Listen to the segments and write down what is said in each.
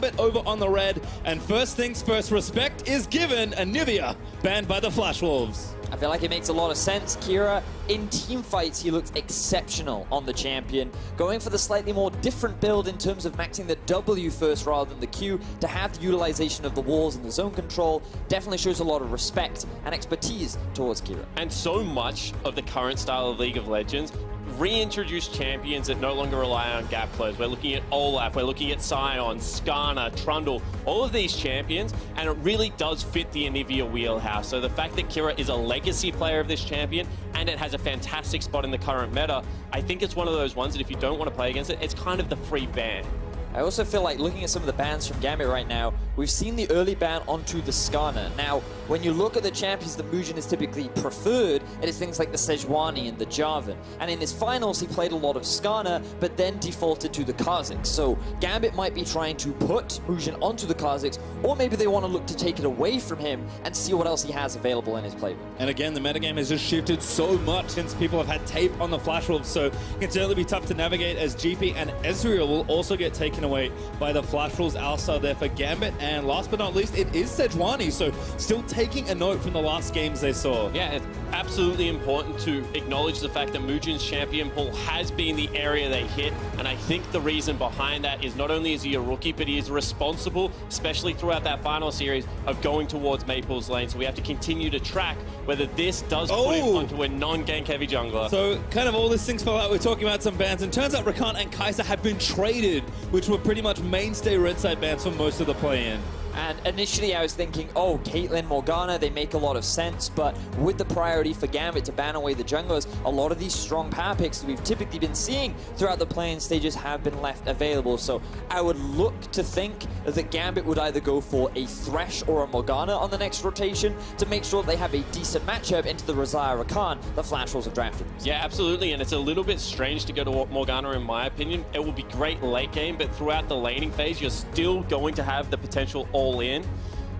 Gambit over on the red, and first things first, respect is given. Anivia banned by the Flash Wolves. I feel like it makes a lot of sense. Kira, in team fights, he looks exceptional on the champion. Going for the slightly more different build in terms of maxing the W first rather than the Q to have the utilization of the walls and the zone control definitely shows a lot of respect and expertise towards Kira. And so much of the current style of League of Legends reintroduce champions that no longer rely on gap close. We're looking at Olaf, we're looking at Sion, Skarner, Trundle, all of these champions, and it really does fit the Anivia wheelhouse. So the fact that Kira is a legacy player of this champion and it has a fantastic spot in the current meta, I think it's one of those ones that if you don't want to play against it, it's kind of the free ban. I also feel like looking at some of the bans from Gambit right now, we've seen the early ban onto the Skarner. Now, when you look at the champions that Mugen is typically preferred, it is things like the Sejuani and the Jarvan. And in his finals, he played a lot of Skarner, but then defaulted to the Kha'Zix. So Gambit might be trying to put Mugen onto the Kha'Zix, or maybe they want to look to take it away from him and see what else he has available in his playbook. And again, the metagame has just shifted so much since people have had tape on the Flash Wolves, so it can certainly be tough to navigate as GP and Ezreal will also get taken away by the Flash Wolves. Alstar there for Gambit, and last but not least, it is Sejuani, so still taking a note from the last games they saw. Yeah, it's absolutely important to acknowledge the fact that Mugen's champion pool has been the area they hit, and I think the reason behind that is not only is he a rookie, but he is responsible, especially throughout that final series, of going towards Maple's lane. So we have to continue to track whether this does put him onto a non-gank heavy jungler. So kind of all these things fell out. We're talking about some bans, and turns out Rakan and Kai'Sa have been traded, which were pretty much mainstay red side bans for most of the play-in. And initially I was thinking, oh, Caitlyn, Morgana, they make a lot of sense, but with the priority for Gambit to ban away the junglers, a lot of these strong power picks that we've typically been seeing throughout the play-in stages have been left available. So I would look to think that Gambit would either go for a Thresh or a Morgana on the next rotation to make sure they have a decent matchup into the Rosaya Rakan the Flash Wolves have drafted. Yeah, absolutely, and it's a little bit strange to go to Morgana in my opinion. It will be great late game, but throughout the laning phase, you're still going to have the potential all in.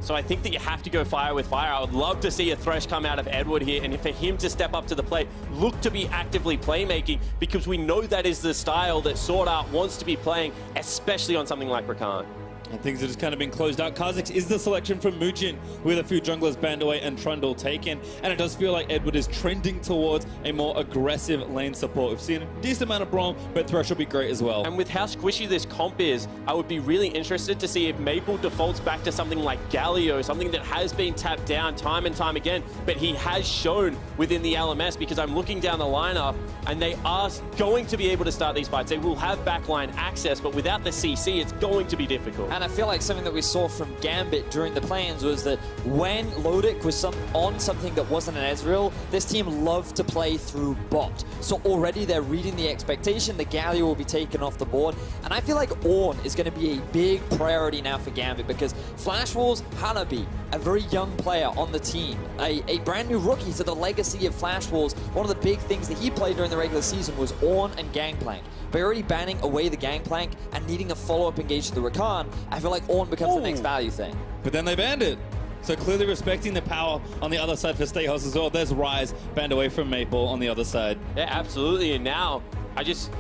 So I think that you have to go fire with fire. I would love to see a Thresh come out of Edward here, and for him to step up to the plate, look to be actively playmaking, because we know that is the style that Sword Art wants to be playing, especially on something like Rakan. And things have just kind of been closed out. Kha'Zix is the selection from Mugen, with a few junglers banned away and Trundle taken. And it does feel like Edward is trending towards a more aggressive lane support. We've seen a decent amount of Braum, but Thresh will be great as well. And with how squishy this comp is, I would be really interested to see if Maple defaults back to something like Galio, something that has been tapped down time and time again, but he has shown within the LMS, because I'm looking down the lineup, and they are going to be able to start these fights. They will have backline access, but without the CC, it's going to be difficult. And I feel like something that we saw from Gambit during the play-ins was that when Lodic was on something that wasn't an Ezreal, this team loved to play through bot. So already they're reading the expectation, the Galio will be taken off the board. And I feel like Ornn is going to be a big priority now for Gambit, because Flash Wolves, Hanabi, a very young player on the team, a brand new rookie to the legacy of Flash Wolves. One of the big things that he played during the regular season was Ornn and Gangplank. By already banning away the Gangplank and needing a follow-up engage to the Rakan, I feel like Ornn becomes the next value thing. But then they banned it. So clearly respecting the power on the other side for Stayhouse as well. There's Rise banned away from Maple on the other side. Yeah, absolutely. And now I just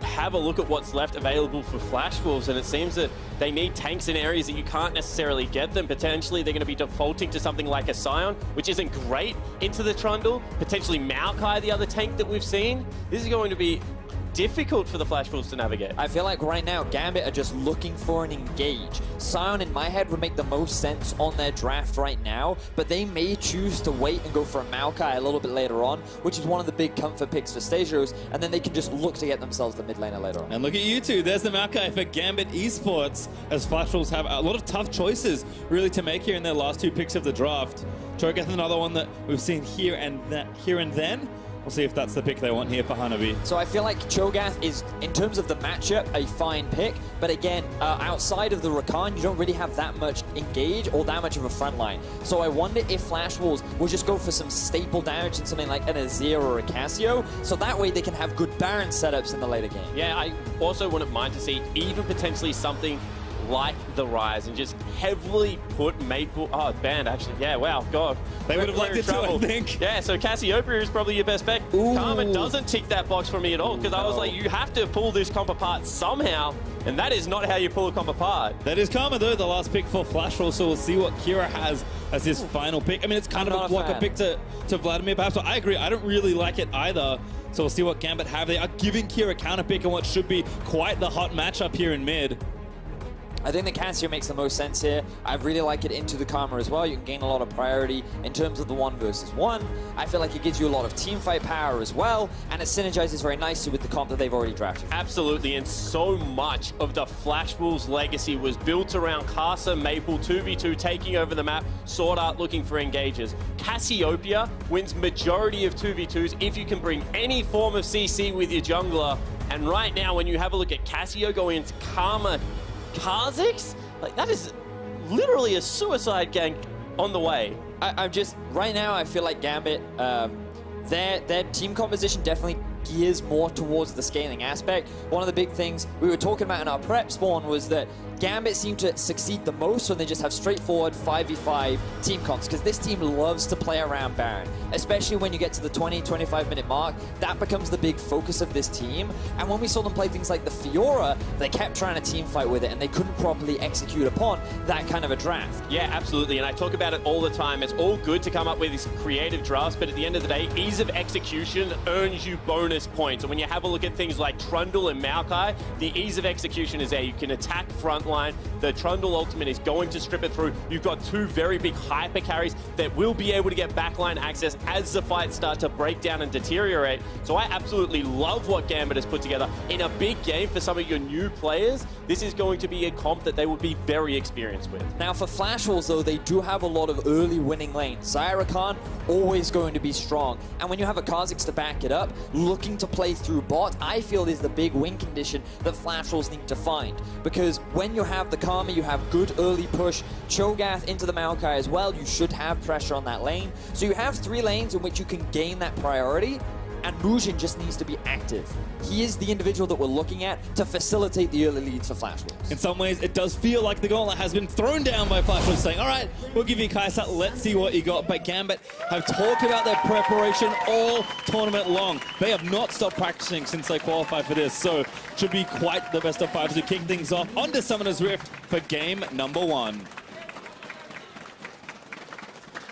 have a look at what's left available for Flash Wolves, and it seems that they need tanks in areas that you can't necessarily get them. Potentially they're going to be defaulting to something like a Sion, which isn't great, into the Trundle. Potentially Maokai, the other tank that we've seen. This is going to be difficult for the Flash Wolves to navigate. I feel like right now Gambit are just looking for an engage. Sion in my head would make the most sense on their draft right now, but they may choose to wait and go for a Maokai a little bit later on, which is one of the big comfort picks for Stasios, and then they can just look to get themselves the mid laner later on. And look at you two, there's the Maokai for Gambit Esports, as Flash Wolves have a lot of tough choices really to make here in their last two picks of the draft. Cho'Gath, another one that we've seen here and then. We'll see if that's the pick they want here for Hanabi. So I feel like Cho'Gath is, in terms of the matchup, a fine pick. But again, outside of the Rakan, you don't really have that much engage or that much of a front line. So I wonder if Flash Wolves will just go for some staple damage in something like an Azir or a Cassio. So that way they can have good Baron setups in the later game. Yeah, I also wouldn't mind to see even potentially something like the Rise and just heavily put Maple... Oh, banned, actually. Yeah, wow, God. They would have liked it too, I think. Yeah, so Cassiopeia is probably your best bet. Ooh. Karma doesn't tick that box for me at all, because I was like, you have to pull this comp apart somehow, and that is not how you pull a comp apart. That is Karma, though, the last pick for Flash Roll, so we'll see what Kira has as his final pick. I mean, it's kind of a blocker pick to Vladimir, perhaps. So I agree, I don't really like it either. So we'll see what Gambit have. They are giving Kira counter pick on what should be quite the hot matchup here in mid. I think the Cassio makes the most sense here. I really like it into the Karma as well. You can gain a lot of priority in terms of the 1 versus 1. I feel like it gives you a lot of team fight power as well, and it synergizes very nicely with the comp that they've already drafted. Absolutely, and so much of the Flash Wolves legacy was built around Casa, Maple, 2v2 taking over the map, Sword Art looking for engages. Cassiopeia wins majority of 2v2s if you can bring any form of CC with your jungler, and right now when you have a look at Cassio going into Karma Kha'Zix, like that is literally a suicide gang on the way. I'm just, right now I feel like Gambit, their team composition definitely gears more towards the scaling aspect. One of the big things we were talking about in our prep spawn was that Gambit seemed to succeed the most when they just have straightforward 5v5 team comps, because this team loves to play around Baron, especially when you get to the 20-25 minute mark. That becomes the big focus of this team, and when we saw them play things like the Fiora, they kept trying to team fight with it and they couldn't properly execute upon that kind of a draft. Yeah, absolutely, and I talk about it all the time. It's all good to come up with these creative drafts, but at the end of the day, ease of execution earns you bonus points. And when you have a look at things like Trundle and Maokai, the ease of execution is there. You can attack frontline. The Trundle ultimate is going to strip it through. You've got 2 very big hyper carries that will be able to get backline access as the fights start to break down and deteriorate. So I absolutely love what Gambit has put together. In a big game for some of your new players, this is going to be a comp that they would be very experienced with. Now for Flash Wolves though, they do have a lot of early winning lanes. Zyra Khan, always going to be strong. And when you have a Kha'Zix to back it up, looking to play through bot, I feel is the big win condition that Flash Wolves need to find. Because when you have the Karma, you have good early push, Cho'Gath into the Maokai as well, you should have pressure on that lane. So you have 3 lanes in which you can gain that priority, and Mujin just needs to be active. He is the individual that we're looking at to facilitate the early leads for Flash Wolves. In some ways, it does feel like the gauntlet has been thrown down by Flash Wolves, saying, all right, we'll give you Kai'Sa, let's see what you got. But Gambit have talked about their preparation all tournament long. They have not stopped practicing since they qualified for this, so should be quite the best of 5 as we kick things off onto Summoner's Rift for game number 1.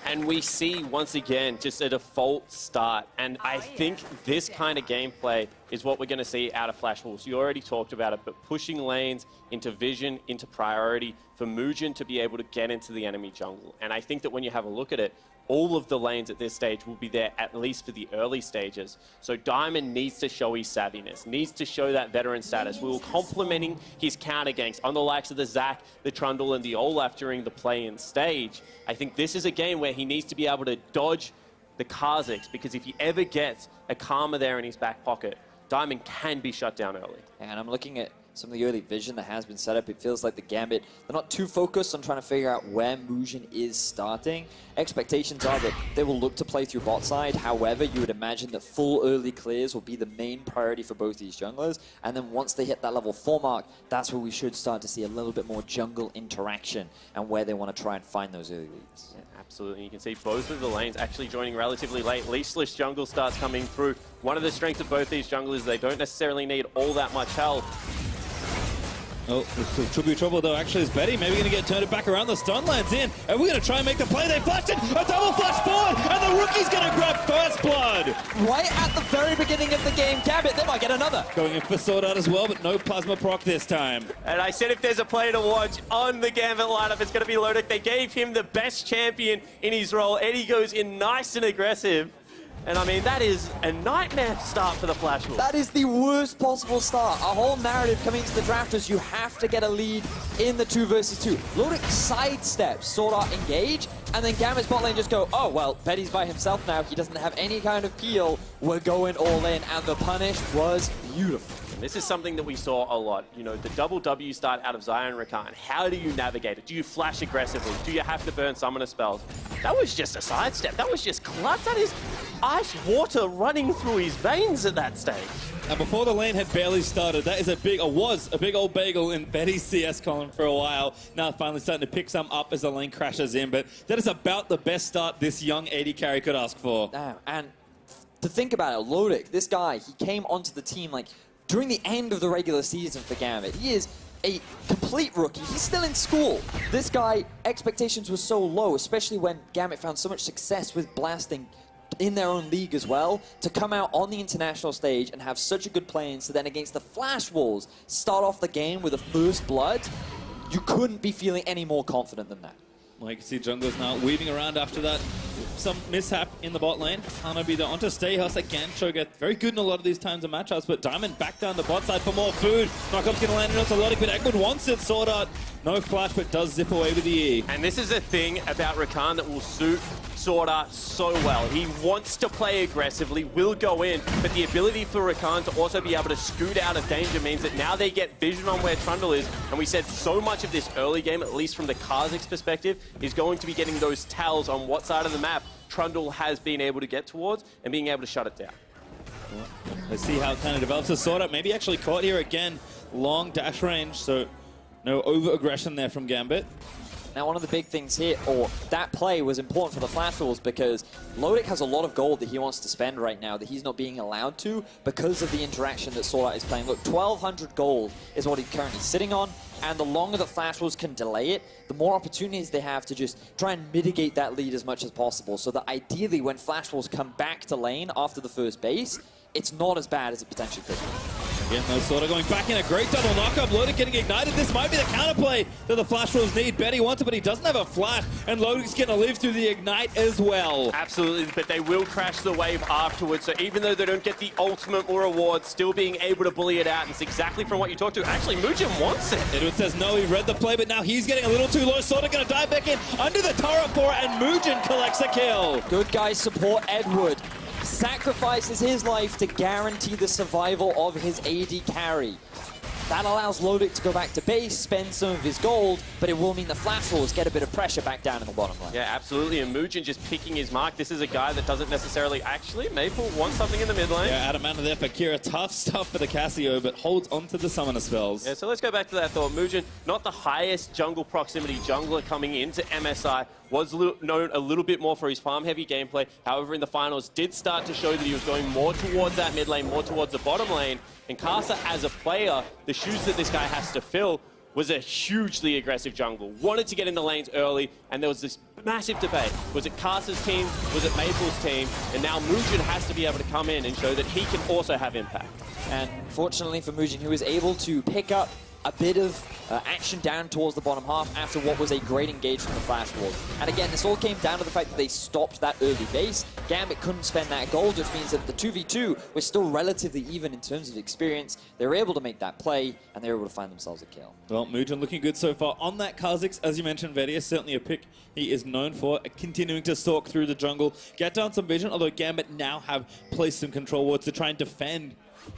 And we see, once again, just a default start. And I think this kind of gameplay is what we're going to see out of Flash Wolves. You already talked about it, but pushing lanes into vision, into priority, for Mujin to be able to get into the enemy jungle. And I think that when you have a look at it, all of the lanes at this stage will be there at least for the early stages. So Diamond needs to show his savviness, needs to show that veteran status. We were complementing his counter ganks on the likes of the Zac, the Trundle, and the Olaf during the play-in stage. I think this is a game where he needs to be able to dodge the Kha'Zix, because if he ever gets a Karma there in his back pocket, Diamond can be shut down early. And I'm looking at some of the early vision that has been set up. It feels like the Gambit, they're not too focused on trying to figure out where Mujin is starting. Expectations are that they will look to play through bot side. However, you would imagine that full early clears will be the main priority for both these junglers. And then once they hit that level 4 mark, that's where we should start to see a little bit more jungle interaction and where they want to try and find those early leads. Yeah, absolutely. You can see both of the lanes actually joining relatively late. Leashless jungle starts coming through. One of the strengths of both these junglers is they don't necessarily need all that much help. Oh, this could be trouble though. Actually, is Betty maybe going to get turned back around? The stun lands in, and we're going to try and make the play. They flashed it, a double flash forward, and the rookie's going to grab first blood. Right at the very beginning of the game, Gambit, they might get another. Going in for Sword Art as well, but no plasma proc this time. And I said if there's a player to watch on the Gambit lineup, it's going to be Lodic. They gave him the best champion in his role. Eddie goes in nice and aggressive. And I mean, that is a nightmare start for the Flash Wolves. That is the worst possible start. Our whole narrative coming into the draft is you have to get a lead in the 2 versus 2. Lodic sidesteps, Sword Art engage, and then Gambit's bot lane just go, oh, well, Betty's by himself now. He doesn't have any kind of peel. We're going all in, and the punish was beautiful. This is something that we saw a lot. You know, the double W start out of Zion Rakan. How do you navigate it? Do you flash aggressively? Do you have to burn summoner spells? That was just a sidestep. That was just clutch. That is ice water running through his veins at that stage. And before the lane had barely started, that is was a big old bagel in Betty's CS column for a while. Now finally starting to pick some up as the lane crashes in, but that is about the best start this young AD carry could ask for. And to think about it, Lodic, this guy, he came onto the team like during the end of the regular season for Gambit. He is a complete rookie. He's still in school. This guy, expectations were so low, especially when Gambit found so much success with blasting in their own league as well, to come out on the international stage and have such a good play-in, so then against the Flash Wolves, start off the game with a first blood. You couldn't be feeling any more confident than that. Well, you can see junglers now weaving around after that. Some mishap in the bot lane. Hanabi there onto Stayhouse again. Cho'Gath very good in a lot of these times of matchups, but Diamond back down the bot side for more food. Knockup's gonna land onto Lodic, but Eggwood wants it. Sword Art, no flash, but does zip away with the E. And this is a thing about Rakan that will suit Sword Art so well. He wants to play aggressively, will go in, but the ability for Rakan to also be able to scoot out of danger means that now they get vision on where Trundle is, and we said so much of this early game, at least from the Kha'Zix perspective, is going to be getting those tells on what side of the map Trundle has been able to get towards and being able to shut it down. Let's see how it kind of develops. The Sword Art maybe actually caught here again. Long dash range, so no over-aggression there from Gambit. Now, one of the big things here, or that play was important for the Flash Wolves because Lodic has a lot of gold that he wants to spend right now that he's not being allowed to because of the interaction that Sword Art is playing. Look, 1,200 gold is what he's currently sitting on, and the longer the Flash Wolves can delay it, the more opportunities they have to just try and mitigate that lead as much as possible, so that ideally when Flash Wolves come back to lane after the first base, it's not as bad as it potentially could be. Again, though, Sword Art going back in a great double knockup. Lodic getting ignited. This might be the counterplay that the Flash Wolves need. Betty wants it, but he doesn't have a flash, and Lodic's going to live through the ignite as well. Absolutely, but they will crash the wave afterwards, so even though they don't get the ultimate reward, still being able to bully it out, and it's exactly from what you talked to. Actually, Mugen wants it. Edward says no, he read the play, but now he's getting a little too low. Sword Art going to dive back in under the turret for it, and Mugen collects a kill. Good guys support Edward. Sacrifices his life to guarantee the survival of his AD carry. That allows Lodic to go back to base, spend some of his gold, but it will mean the Flash Wolves get a bit of pressure back down in the bottom lane. Yeah, absolutely, and Mugen just picking his mark. This is a guy that doesn't necessarily... Actually, Maple wants something in the mid lane. Yeah, out of mana there for Kira. Tough stuff for the Cassio, but holds onto the summoner spells. Yeah, so let's go back to that thought. Mugen, not the highest jungle proximity jungler coming into MSI, was known a little bit more for his farm-heavy gameplay. However, in the finals, did start to show that he was going more towards that mid lane, more towards the bottom lane. And Casa, as a player, the shoes that this guy has to fill was a hugely aggressive jungle. Wanted to get in the lanes early, and there was this massive debate. Was it Casa's team? Was it Maple's team? And now Mugen has to be able to come in and show that he can also have impact. And fortunately for Mugen, he was able to pick up a bit of action down towards the bottom half after what was a great engage from the Flash Wolves. And again, this all came down to the fact that they stopped that early base. Gambit couldn't spend that gold, which means that the 2v2 was still relatively even in terms of experience. They were able to make that play, and they were able to find themselves a kill. Well, Mugen looking good so far on that Kha'Zix. As you mentioned, Vedia, certainly a pick he is known for, continuing to stalk through the jungle, get down some vision, although Gambit now have placed some control wards to try and defend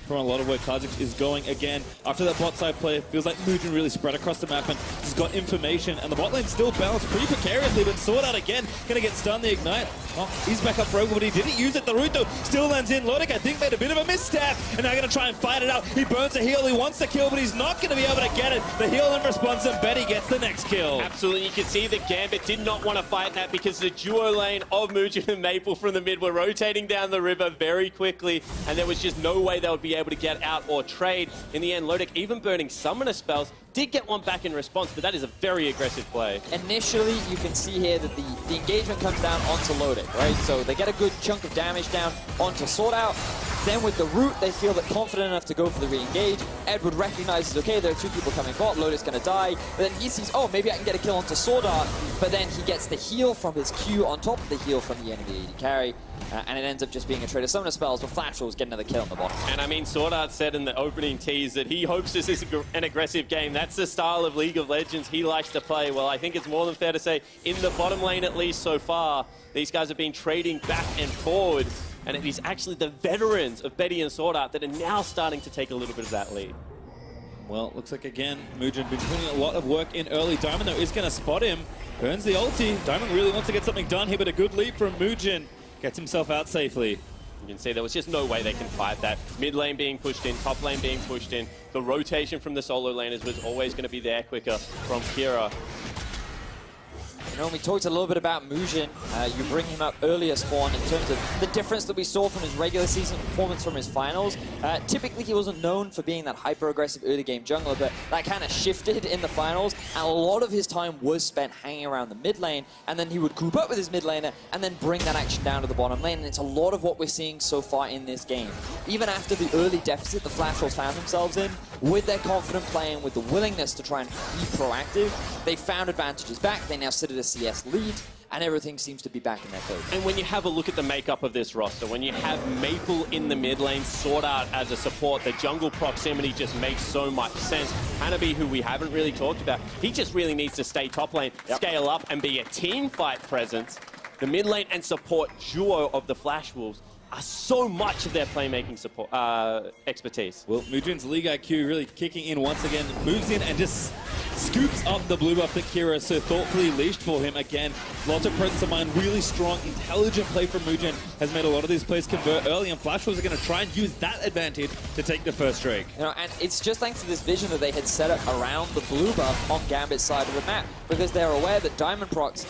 from a lot of where Kha'Zix is going again. After that bot side play, it feels like Mugen really spread across the map and he's got information, and the bot lane still balanced pretty precariously, but Sword Art again, gonna get stunned the ignite. Oh, he's back up for Rogue, but he didn't use it. The root though still lands in. Lodic, I think, made a bit of a misstep, and now gonna try and fight it out. He burns a heal, he wants the kill, but he's not gonna be able to get it. The heal in response, and Betty gets the next kill. Absolutely, you can see that Gambit did not want to fight that because the duo lane of Mugen and Maple from the mid were rotating down the river very quickly, and there was just no way they would be able to get out or trade. In the end, Lodic, even burning summoner spells, did get one back in response, but that is a very aggressive play. Initially, you can see here that the engagement comes down onto Lodic, right? So they get a good chunk of damage down onto Sword Out. Then with the root, they feel that confident enough to go for the re-engage. Edward recognizes, okay, there are two people coming bot, Lodic's gonna die. But then he sees, oh, maybe I can get a kill onto Sword Art. But then he gets the heal from his Q on top of the heal from the enemy AD carry. And it ends up just being a trade of summoner spells, but Flash Wolves get another kill on the bottom. And I mean, Sword Art said in the opening tease that he hopes this is an aggressive game. That's the style of League of Legends he likes to play. Well, I think it's more than fair to say, in the bottom lane at least so far, these guys have been trading back and forward. and it is actually the veterans of Betty and Sword Art that are now starting to take a little bit of that lead. Well, looks like, again, Mugen been putting a lot of work in early. Diamond, though, is going to spot him. Burns the ulti. Diamond really wants to get something done here, but a good lead from Mugen. Gets himself out safely. You can see there was just no way they can fight that. Mid lane being pushed in, top lane being pushed in. The rotation from the solo laners was always going to be there quicker from Kira. You know, we talked a little bit about Mugen. You bring him up earlier, Spawn, in terms of the difference that we saw from his regular season performance from his finals. Typically, he wasn't known for being that hyper-aggressive early-game jungler, but that kind of shifted in the finals, and a lot of his time was spent hanging around the mid lane, and then he would group up with his mid laner and then bring that action down to the bottom lane, and it's a lot of what we're seeing so far in this game. Even after the early deficit the Flash Wolves found themselves in, with their confident playing, with the willingness to try and be proactive, they found advantages back. They now sit at a CS lead, and everything seems to be back in their favor. And when you have a look at the makeup of this roster, when you have Maple in the mid lane, Sword Art as a support, the jungle proximity just makes so much sense. Hanabi, who we haven't really talked about, he just really needs to stay top lane, scale up, and be a team fight presence. The mid lane and support duo of the Flash Wolves are so much of their playmaking support expertise. Well, Mugen's League IQ really kicking in once again, moves in and just scoops up the blue buff that Kira so thoughtfully leashed for him. Again, lots of presence of mind, really strong, intelligent play from Mugen has made a lot of these plays convert early, and Flash Wolves are going to try and use that advantage to take the first Drake. You know, and it's just thanks to this vision that they had set up around the blue buff on Gambit's side of the map, because they're aware that Diamond Prox,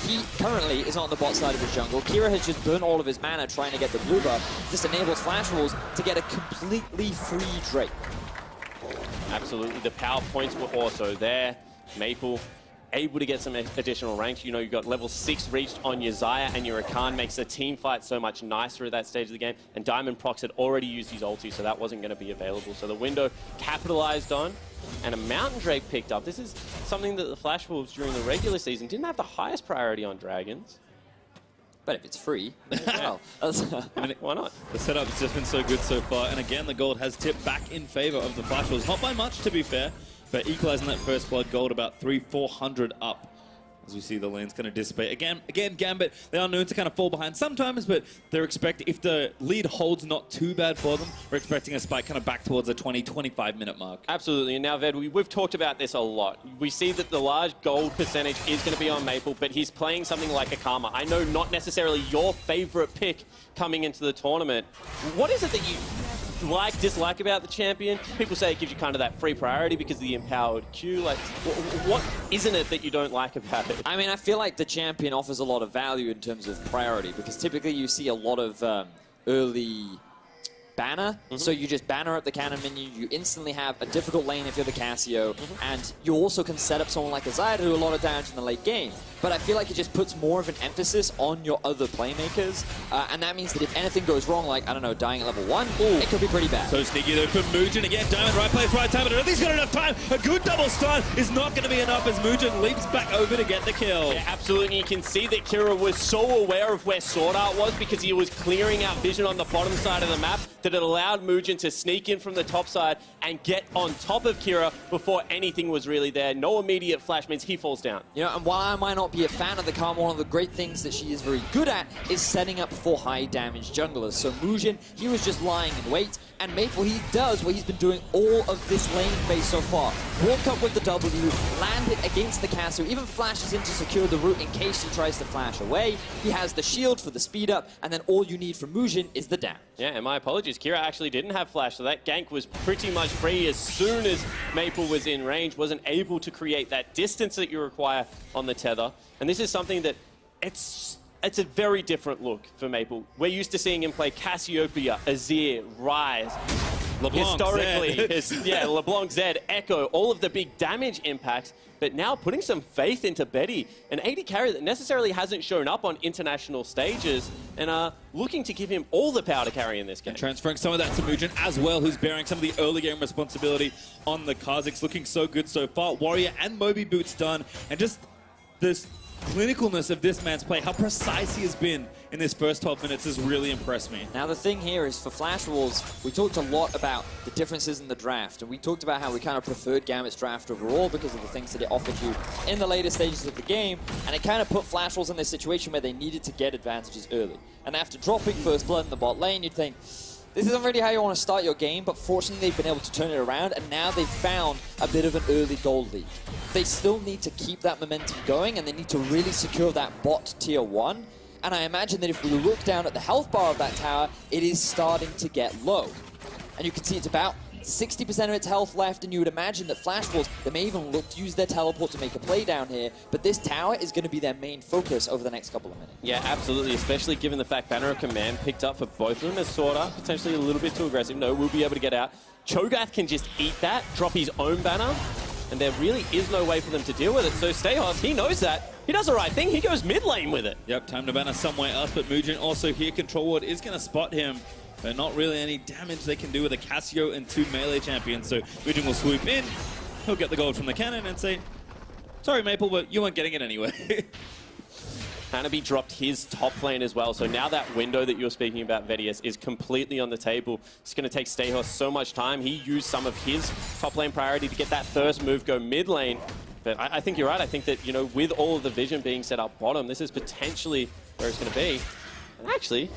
he currently is on the bot side of his jungle. Kira has just burnt all of his mana trying to get the blue buff. This enables Flash Wolves to get a completely free Drake. Absolutely, the power points were also there. Maple able to get some additional ranks. You know, you've got level 6 reached on your Xayah, and your Rakan makes the team fight so much nicer at that stage of the game. And Diamond Prox had already used his ulti, so that wasn't going to be available. So the window capitalized on, and a Mountain Drake picked up. This is something that the Flash Wolves during the regular season didn't have the highest priority on Dragons. But if it's free, well, I mean, why not? The setup's just been so good so far, and again, the gold has tipped back in favor of the Flash Wolves. Not by much, to be fair, but equalizing that first blood gold about 300-400 up. As we see the lane's going to dissipate. Again, Gambit, they are known to kind of fall behind sometimes, but they're expecting, if the lead holds not too bad for them, we're expecting a spike kind of back towards the 20-25 minute mark. Absolutely, and now Ved, we've talked about this a lot. We see that the large gold percentage is going to be on Maple, but he's playing something like a Karma. I know not necessarily your favorite pick coming into the tournament. What is it that you dislike about the champion? People say it gives you kind of that free priority because of the empowered Q. Like, what isn't it that you don't like about it? I mean, I feel like the champion offers a lot of value in terms of priority, because typically you see a lot of early banner. So you just banner up the cannon menu, you instantly have a difficult lane if you're the Cassio, and you also can set up someone like a Xayah to do a lot of damage in the late game. But I feel like it just puts more of an emphasis on your other playmakers, and that means that if anything goes wrong, like, I don't know, dying at level 1, it could be pretty bad. So sneaky though from Mugen. Again, Diamond, right place, right time, but I don't think he's got enough time. A good double stun is not going to be enough as Mugen leaps back over to get the kill. Yeah, absolutely. You can see that Kira was so aware of where Sword Art was because he was clearing out vision on the bottom side of the map that it allowed Mugen to sneak in from the top side and get on top of Kira before anything was really there. No immediate flash means he falls down. You know, and while I might not be a fan of the Karma, one of the great things that she is very good at is setting up for high damage junglers. So Mugen, he was just lying in wait, and Maple, he does what he's been doing all of this lane phase so far. Walk up with the W, land it against the Cassio, even flashes in to secure the route in case he tries to flash away. He has the shield for the speed up, and then all you need from Mugen is the damage. Yeah, and my apologies, Kira actually didn't have flash, so that gank was pretty much free as soon as Maple was in range, wasn't able to create that distance that you require on the tether. And this is something that it's a very different look for Maple. We're used to seeing him play Cassiopeia, Azir, Ryze. LeBlanc, Historically, LeBlanc, Zed, Echo, all of the big damage impacts, but now putting some faith into Betty, an AD carry that necessarily hasn't shown up on international stages, and looking to give him all the power to carry in this game. And transferring some of that to Mugen as well, who's bearing some of the early game responsibility on the Kazakhs. Looking so good so far. Warrior and Moby Boots done, and just this clinicalness of this man's play, how precise he has been in this first 12 minutes has really impressed me. Now the thing here is for Flash Wolves, we talked a lot about the differences in the draft, and we talked about how we kind of preferred Gambit's draft overall because of the things that it offered you in the later stages of the game, and it kind of put Flash Wolves in this situation where they needed to get advantages early. And after dropping first blood in the bot lane, you'd think, this isn't really how you want to start your game, but fortunately they've been able to turn it around, and now they've found a bit of an early gold lead. They still need to keep that momentum going, and they need to really secure that bot tier 1. And I imagine that if we look down at the health bar of that tower, it is starting to get low. And you can see it's about 60% of its health left, and you would imagine that Flash Wolves, they may even look to use their teleport to make a play down here, but this tower is going to be their main focus over the next couple of minutes. Yeah, absolutely, especially given the fact Banner of Command picked up for both of them as Sorta, potentially a little bit too aggressive. No, we'll be able to get out. Cho'Gath can just eat that, drop his own banner, and there really is no way for them to deal with it. So Stehos, he knows that. He does the right thing. He goes mid lane with it. Yep, time to banner somewhere else, but Mugen also here. Control Ward is going to spot him. But not really any damage they can do with a Cassio and 2 melee champions. So Mugen will swoop in, he'll get the gold from the cannon and say, sorry Maple, but you weren't getting it anyway. Hanabi dropped his top lane as well, so now that window that you're speaking about, Vedius, is completely on the table. It's going to take Stehos so much time. He used some of his top lane priority to get that first move go mid lane. But I think you're right. I think that, you know, with all of the vision being set up bottom, this is potentially where it's going to be. And actually,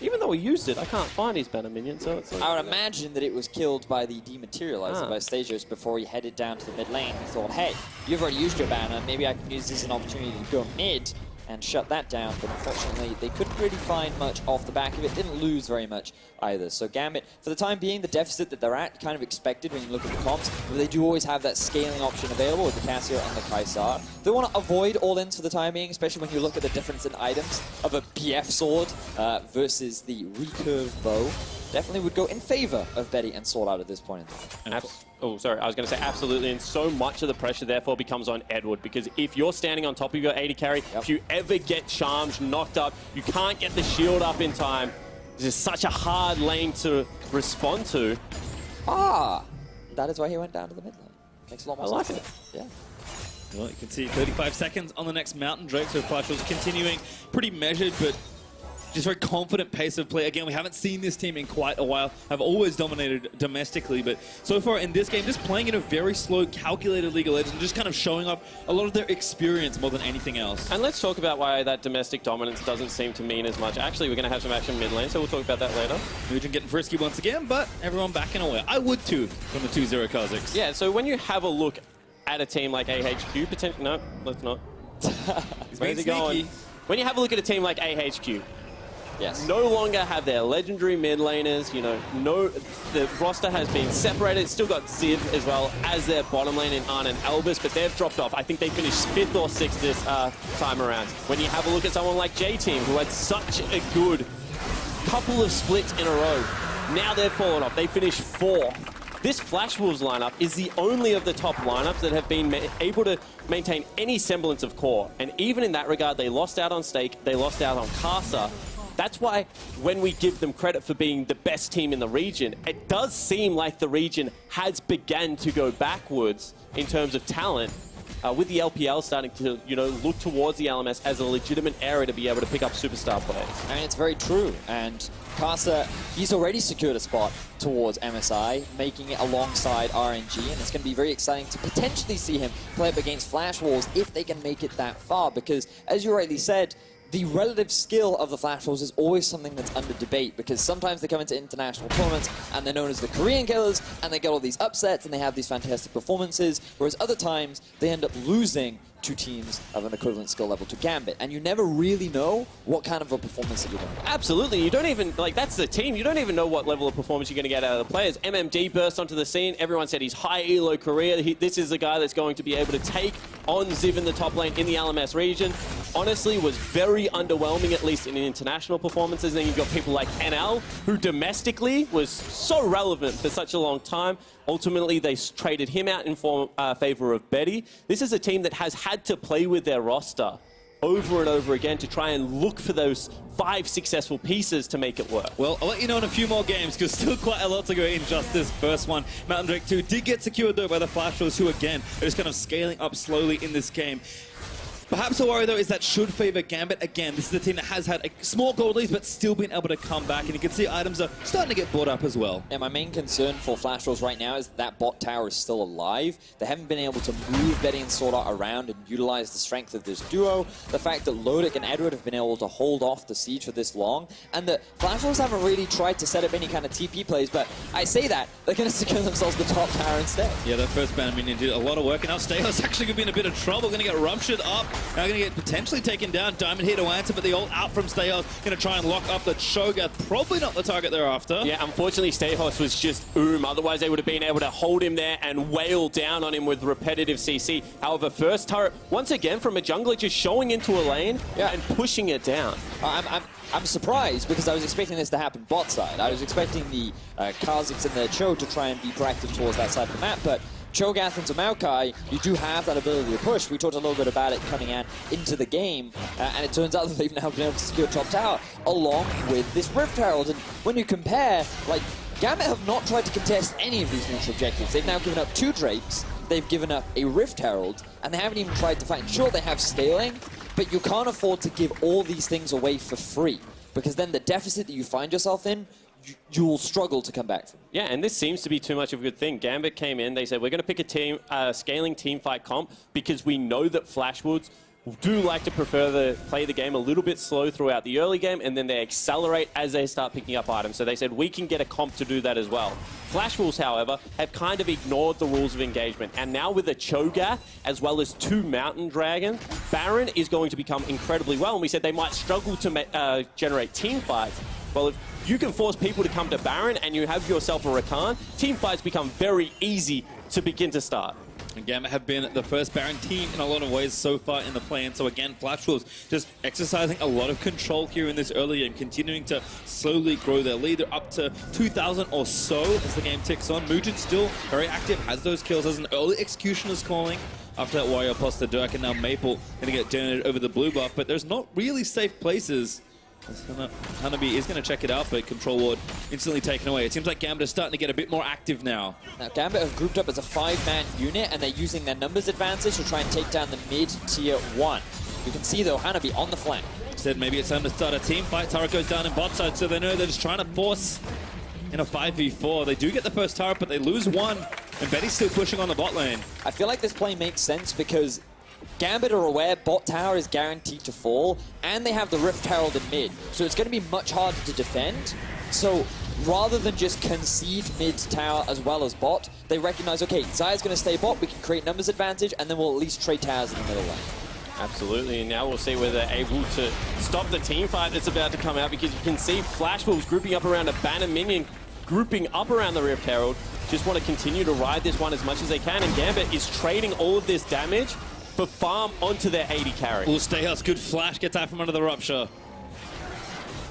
even though he used it, I can't find his banner minion, so it's like... I would imagine that it was killed by the dematerializer by Stehos before he headed down to the mid lane. He thought, hey, you've already used your banner, maybe I can use this as an opportunity to go mid and shut that down, but unfortunately they couldn't really find much off the back of it, didn't lose very much either. So Gambit, for the time being, the deficit that they're at, kind of expected when you look at the comps, but they do always have that scaling option available with the Cassio and the Kaisar. They want to avoid all-ins for the time being, especially when you look at the difference in items of a PF sword versus the recurve bow. Definitely would go in favor of Betty and Sword Out at this point in time. Oh, sorry, I was going to say absolutely, and so much of the pressure therefore becomes on Edward, because if you're standing on top of your AD carry, if you ever get charged, knocked up, you can't get the shield up in time. This is such a hard lane to respond to. Ah, that is why he went down to the mid lane. Makes a lot more sense. I like it. Yeah. Well, you can see 35 seconds on the next Mountain Drake, so Flash was continuing pretty measured, but just very confident pace of play. Again, we haven't seen this team in quite a while. Have always dominated domestically, but so far in this game, just playing in a very slow, calculated League of Legends and just kind of showing off a lot of their experience more than anything else. And let's talk about why that domestic dominance doesn't seem to mean as much. Actually, we're going to have some action mid lane, so we'll talk about that later. Mugen getting frisky once again, but everyone backing away. I would too from the 2-0 Kazakhs. Yeah, so when you have a look at a team like AHQ, potentially... No, let's not. Where's he going? When you have a look at a team like AHQ, yes. no longer have their legendary mid laners, you know, the roster has been separated. It's still got Ziv as well as their bottom lane in Arn and Elvis, but they've dropped off. I think they finished 5th or 6th this time around. When you have a look at someone like J-Team, who had such a good couple of splits in a row, now they've fallen off. They finished 4th. This Flash Wolves lineup is the only of the top lineups that have been able to maintain any semblance of core. And even in that regard, they lost out on Stake, they lost out on Casa. That's why when we give them credit for being the best team in the region, it does seem like the region has begun to go backwards in terms of talent, with the LPL starting to, you know, look towards the LMS as a legitimate area to be able to pick up superstar players. I mean, it's very true. And Casa, he's already secured a spot towards MSI, making it alongside RNG, and it's going to be very exciting to potentially see him play up against Flash Wolves if they can make it that far, because, as you rightly said, the relative skill of the Flash Wolves is always something that's under debate, because sometimes they come into international tournaments and they're known as the Korean Killers and they get all these upsets and they have these fantastic performances, whereas other times they end up losing to teams of an equivalent skill level to Gambit, and you never really know what kind of a performance that you're going to get. Absolutely, you don't even, like, that's the team, you don't even know what level of performance you're going to get out of the players. MMD burst onto the scene, everyone said he's high elo career, this is the guy that's going to be able to take on Ziv in the top lane in the LMS region. Honestly, was very underwhelming, at least in international performances. Then you've got people like NL, who domestically was so relevant for such a long time. Ultimately, they traded him out in favor of Betty. This is a team that has had to play with their roster over and over again to try and look for those 5 successful pieces to make it work. Well, I'll let you know in a few more games, because still quite a lot to go in just this first one. Mountain Drake 2 did get secured, though, by the Flash Wolves, who, again, are just kind of scaling up slowly in this game. Perhaps the worry, though, is that should favor Gambit. Again, this is a team that has had a small gold leads, but still been able to come back. And you can see items are starting to get bought up as well. Yeah, my main concern for Flash Rolls right now is that bot tower is still alive. They haven't been able to move Betty and Sword Art around and utilize the strength of this duo. The fact that Lodic and Edward have been able to hold off the siege for this long. And the Flash Rolls haven't really tried to set up any kind of TP plays, but I say that, they're going to secure themselves the top tower instead. Yeah, their first Banner Minion did a lot of work, and now Stayhouse actually going to be in a bit of trouble. Going to get ruptured up. Now going to get potentially taken down. Diamond here to answer, but the ult out from Stayhouse. Going to try and lock up the Cho'Gath. Probably not the target they're after. Yeah, unfortunately, Stayhouse was just Otherwise, they would have been able to hold him there and wail down on him with repetitive CC. However, first turret, once again, from a jungler, just showing into a lane and pushing it down. I'm surprised because I was expecting this to happen bot side. I was expecting the Kha'Zix and the Cho to try and be proactive towards that side of the map, but Cho'Gath into Maokai, you do have that ability to push. We talked a little bit about it coming into the game, and it turns out that they've now been able to secure top tower along with this Rift Herald. And when you compare, like, Gambit have not tried to contest any of these initial objectives. They've now given up 2 Drakes, they've given up a Rift Herald, and they haven't even tried to fight. Sure, they have scaling, but you can't afford to give all these things away for free, because then the deficit that you find yourself in, you'll struggle to come back from. Yeah, and this seems to be too much of a good thing. Gambit came in, they said, we're going to pick a scaling team fight comp because we know that Flashwoods do like to play the game a little bit slow throughout the early game, and then they accelerate as they start picking up items. So they said, we can get a comp to do that as well. Flash Wolves, however, have kind of ignored the rules of engagement. And now with a Cho'Gath, as well as 2 Mountain Dragons, Baron is going to become incredibly well. And we said they might struggle to generate team fights. Well, if you can force people to come to Baron and you have yourself a Rakan, team fights become very easy to begin to start. And Gambit have been the first Baron team in a lot of ways so far in the play. And so again, Flash Wolves just exercising a lot of control here in this early game, continuing to slowly grow their lead. They're up to 2,000 or so as the game ticks on. Mujin still very active, has those kills as an early Executioner's calling. After that Warrior plus the Dirk, and now Maple going to get donated over the blue buff. But there's not really safe places. Hanabi is going to check it out, but Control Ward instantly taken away. It seems like Gambit is starting to get a bit more active now. Now, Gambit have grouped up as a 5-man unit, and they're using their numbers advantage to try and take down the mid-tier 1. You can see, though, Hanabi on the flank. Said maybe it's time to start a team fight. Turret goes down in bot side, so they know they're just trying to force in a 5v4. They do get the first turret, but they lose 1, and Betty's still pushing on the bot lane. I feel like this play makes sense because Gambit are aware bot tower is guaranteed to fall, and they have the Rift Herald in mid, so it's going to be much harder to defend. So rather than just concede mid tower as well as bot, they recognize, okay, Zaya's going to stay bot, we can create numbers advantage, and then we'll at least trade towers in the middle lane. Absolutely, and now we'll see whether they're able to stop the team fight that's about to come out, because you can see Flash Wolves grouping up around a Banner Minion, grouping up around the Rift Herald, just want to continue to ride this one as much as they can, and Gambit is trading all of this damage for farm onto their 80 carry. Will Stayhouse, good flash, gets out from under the rupture.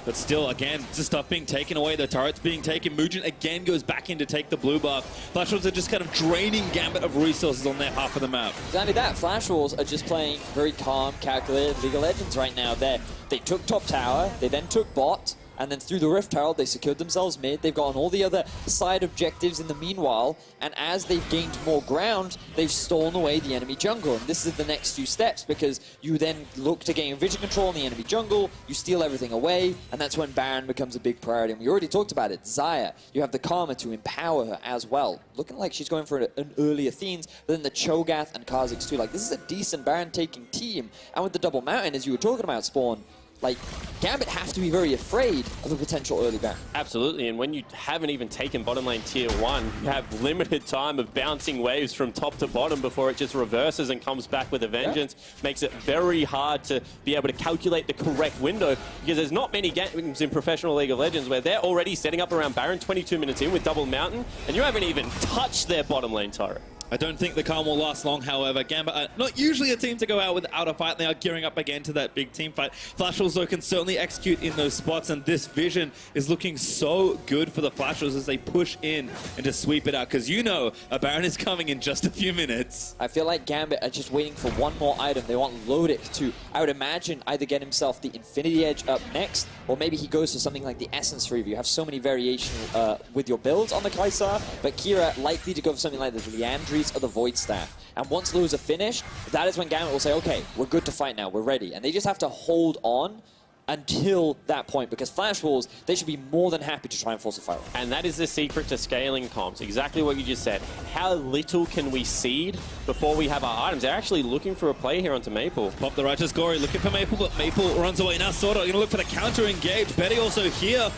But still, again, just stuff being taken away. The turret's being taken. Mujin again goes back in to take the blue buff. Flash Wolves are just kind of draining Gambit of resources on their half of the map. Exactly that. Flash Wolves are just playing very calm, calculated League of Legends right now. They took top tower, they then took bot, and then through the Rift Herald, they secured themselves mid. They've gotten all the other side objectives in the meanwhile, and as they've gained more ground, they've stolen away the enemy jungle. And this is the next few steps, because you then look to gain vision control in the enemy jungle, you steal everything away, and that's when Baron becomes a big priority. And we already talked about it. Zaya, you have the Karma to empower her as well. Looking like she's going for an early Athenes, but then the Cho'Gath and Kha'Zix too. Like, this is a decent Baron-taking team. And with the double mountain, as you were talking about, Spawn, like, Gambit have to be very afraid of a potential early Baron. Absolutely, and when you haven't even taken bottom lane tier 1, you have limited time of bouncing waves from top to bottom before it just reverses and comes back with a vengeance. Yeah. Makes it very hard to be able to calculate the correct window, because there's not many games in professional League of Legends where they're already setting up around Baron 22 minutes in with double mountain, and you haven't even touched their bottom lane turret. I don't think the calm will last long, however. Gambit are not usually a team to go out without a fight. They are gearing up again to that big team fight. Flash Wolves, though, can certainly execute in those spots, and this vision is looking so good for the Flash Wolves as they push in and just sweep it out, because you know a Baron is coming in just a few minutes. I feel like Gambit are just waiting for one more item. They want Lodic to, I would imagine, either get himself the Infinity Edge up next, or maybe he goes for something like the Essence Reaver. You have so many variations with your builds on the Kaisar, but Kira likely to go for something like the Leandria retreats of the Void Staff. And once those are finished, that is when Gambit will say, okay, we're good to fight now, we're ready. And they just have to hold on until that point, because Flash Wolves, they should be more than happy to try and force a fight. And that is the secret to scaling comps, exactly what you just said. How little can we seed before we have our items? They're actually looking for a play here onto Maple. Pop the Righteous Gory, looking for Maple, but Maple runs away. Now Sorta going to look for the counter engage. Betty also here,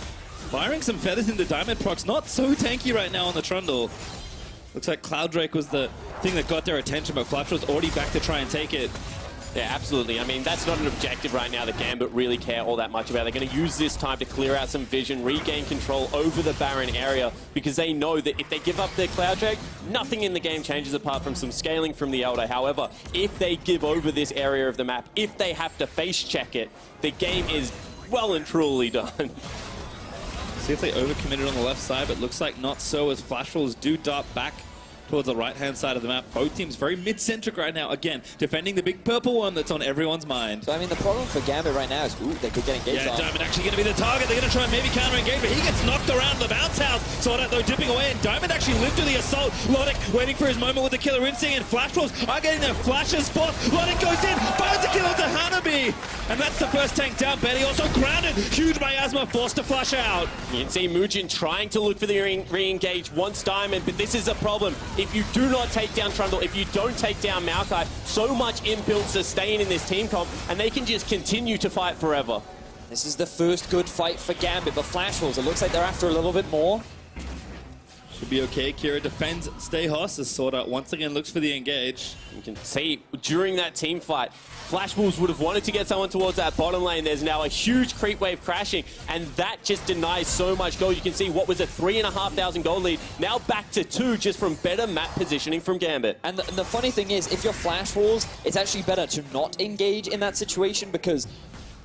firing some feathers into Diamond Procs. Not so tanky right now on the Trundle. Looks like Cloud Drake was the thing that got their attention, but Flash was already back to try and take it. Yeah, absolutely. I mean, that's not an objective right now that Gambit really care all that much about. They're going to use this time to clear out some vision, regain control over the Baron area, because they know that if they give up their Cloud Drake, nothing in the game changes apart from some scaling from the Elder. However, if they give over this area of the map, if they have to face check it, the game is well and truly done. See if they overcommitted on the left side, but looks like not so, as Flash Wolves do dart back towards the right-hand side of the map. Both teams very mid-centric right now. Again, defending the big purple one that's on everyone's mind. So, I mean, the problem for Gambit right now is, ooh, they could get engaged on. Diamond actually going to be the target. They're going to try and maybe counter-engage, but he gets knocked around the bounce house. Sorta, though, dipping away, and Diamond actually lived through the assault. Logic waiting for his moment with the Killer Instinct, and Flash Wolves are getting their flashes spot. Logic goes in, finds a kill to Hanabi, and that's the first tank down. Betty also grounded. Huge miasma, forced to flash out. You can see Mugen trying to look for the re-engage once Diamond, but this is a problem. If you do not take down Trundle, if you don't take down Maokai, so much inbuilt sustain in this team comp, and they can just continue to fight forever. This is the first good fight for Gambit, but Flash Wolves, it looks like they're after a little bit more. Should be okay. Kira defends Stay Hoss as Sorta once again looks for the engage. You can see during that team fight, Flash Wolves would have wanted to get someone towards that bottom lane. There's now a huge creep wave crashing, and that just denies so much gold. You can see what was a 3,500 gold lead, now back to 2 just from better map positioning from Gambit. And the funny thing is, if you're Flash Wolves, it's actually better to not engage in that situation, because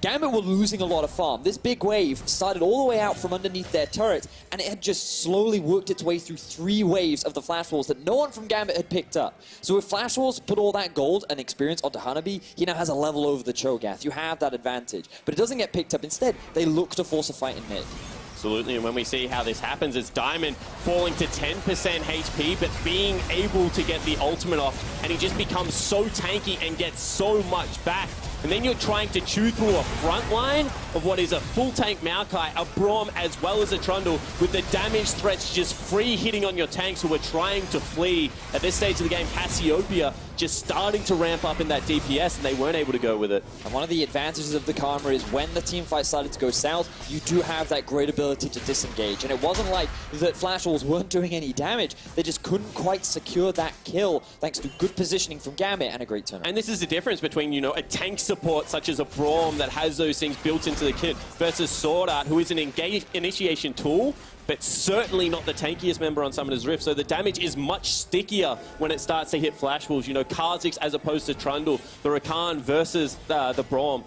Gambit were losing a lot of farm. This big wave started all the way out from underneath their turret, and it had just slowly worked its way through 3 waves of the Flash Wolves that no one from Gambit had picked up. So if Flash Wolves put all that gold and experience onto Hanabi, he now has a level over the Cho'Gath. You have that advantage. But it doesn't get picked up. Instead, they look to force a fight in mid. Absolutely, and when we see how this happens, it's Diamond falling to 10% HP, but being able to get the ultimate off, and he just becomes so tanky and gets so much back. And then you're trying to chew through a front line of what is a full tank Maokai, a Braum, as well as a Trundle, with the damage threats just free hitting on your tanks who are trying to flee. At this stage of the game, Cassiopeia just starting to ramp up in that DPS, and they weren't able to go with it. And one of the advantages of the Karma is when the team fight started to go south, you do have that great ability to disengage. And it wasn't like that Flash Wolves weren't doing any damage, they just couldn't quite secure that kill thanks to good positioning from Gambit and a great turn. And this is the difference between, you know, a tank support such as a Braum that has those things built into the kit versus Sword Art, who is an initiation tool, but certainly not the tankiest member on Summoner's Rift. So the damage is much stickier when it starts to hit Flash Wolves. You know, Kha'Zix as opposed to Trundle, the Rakan versus the Braum.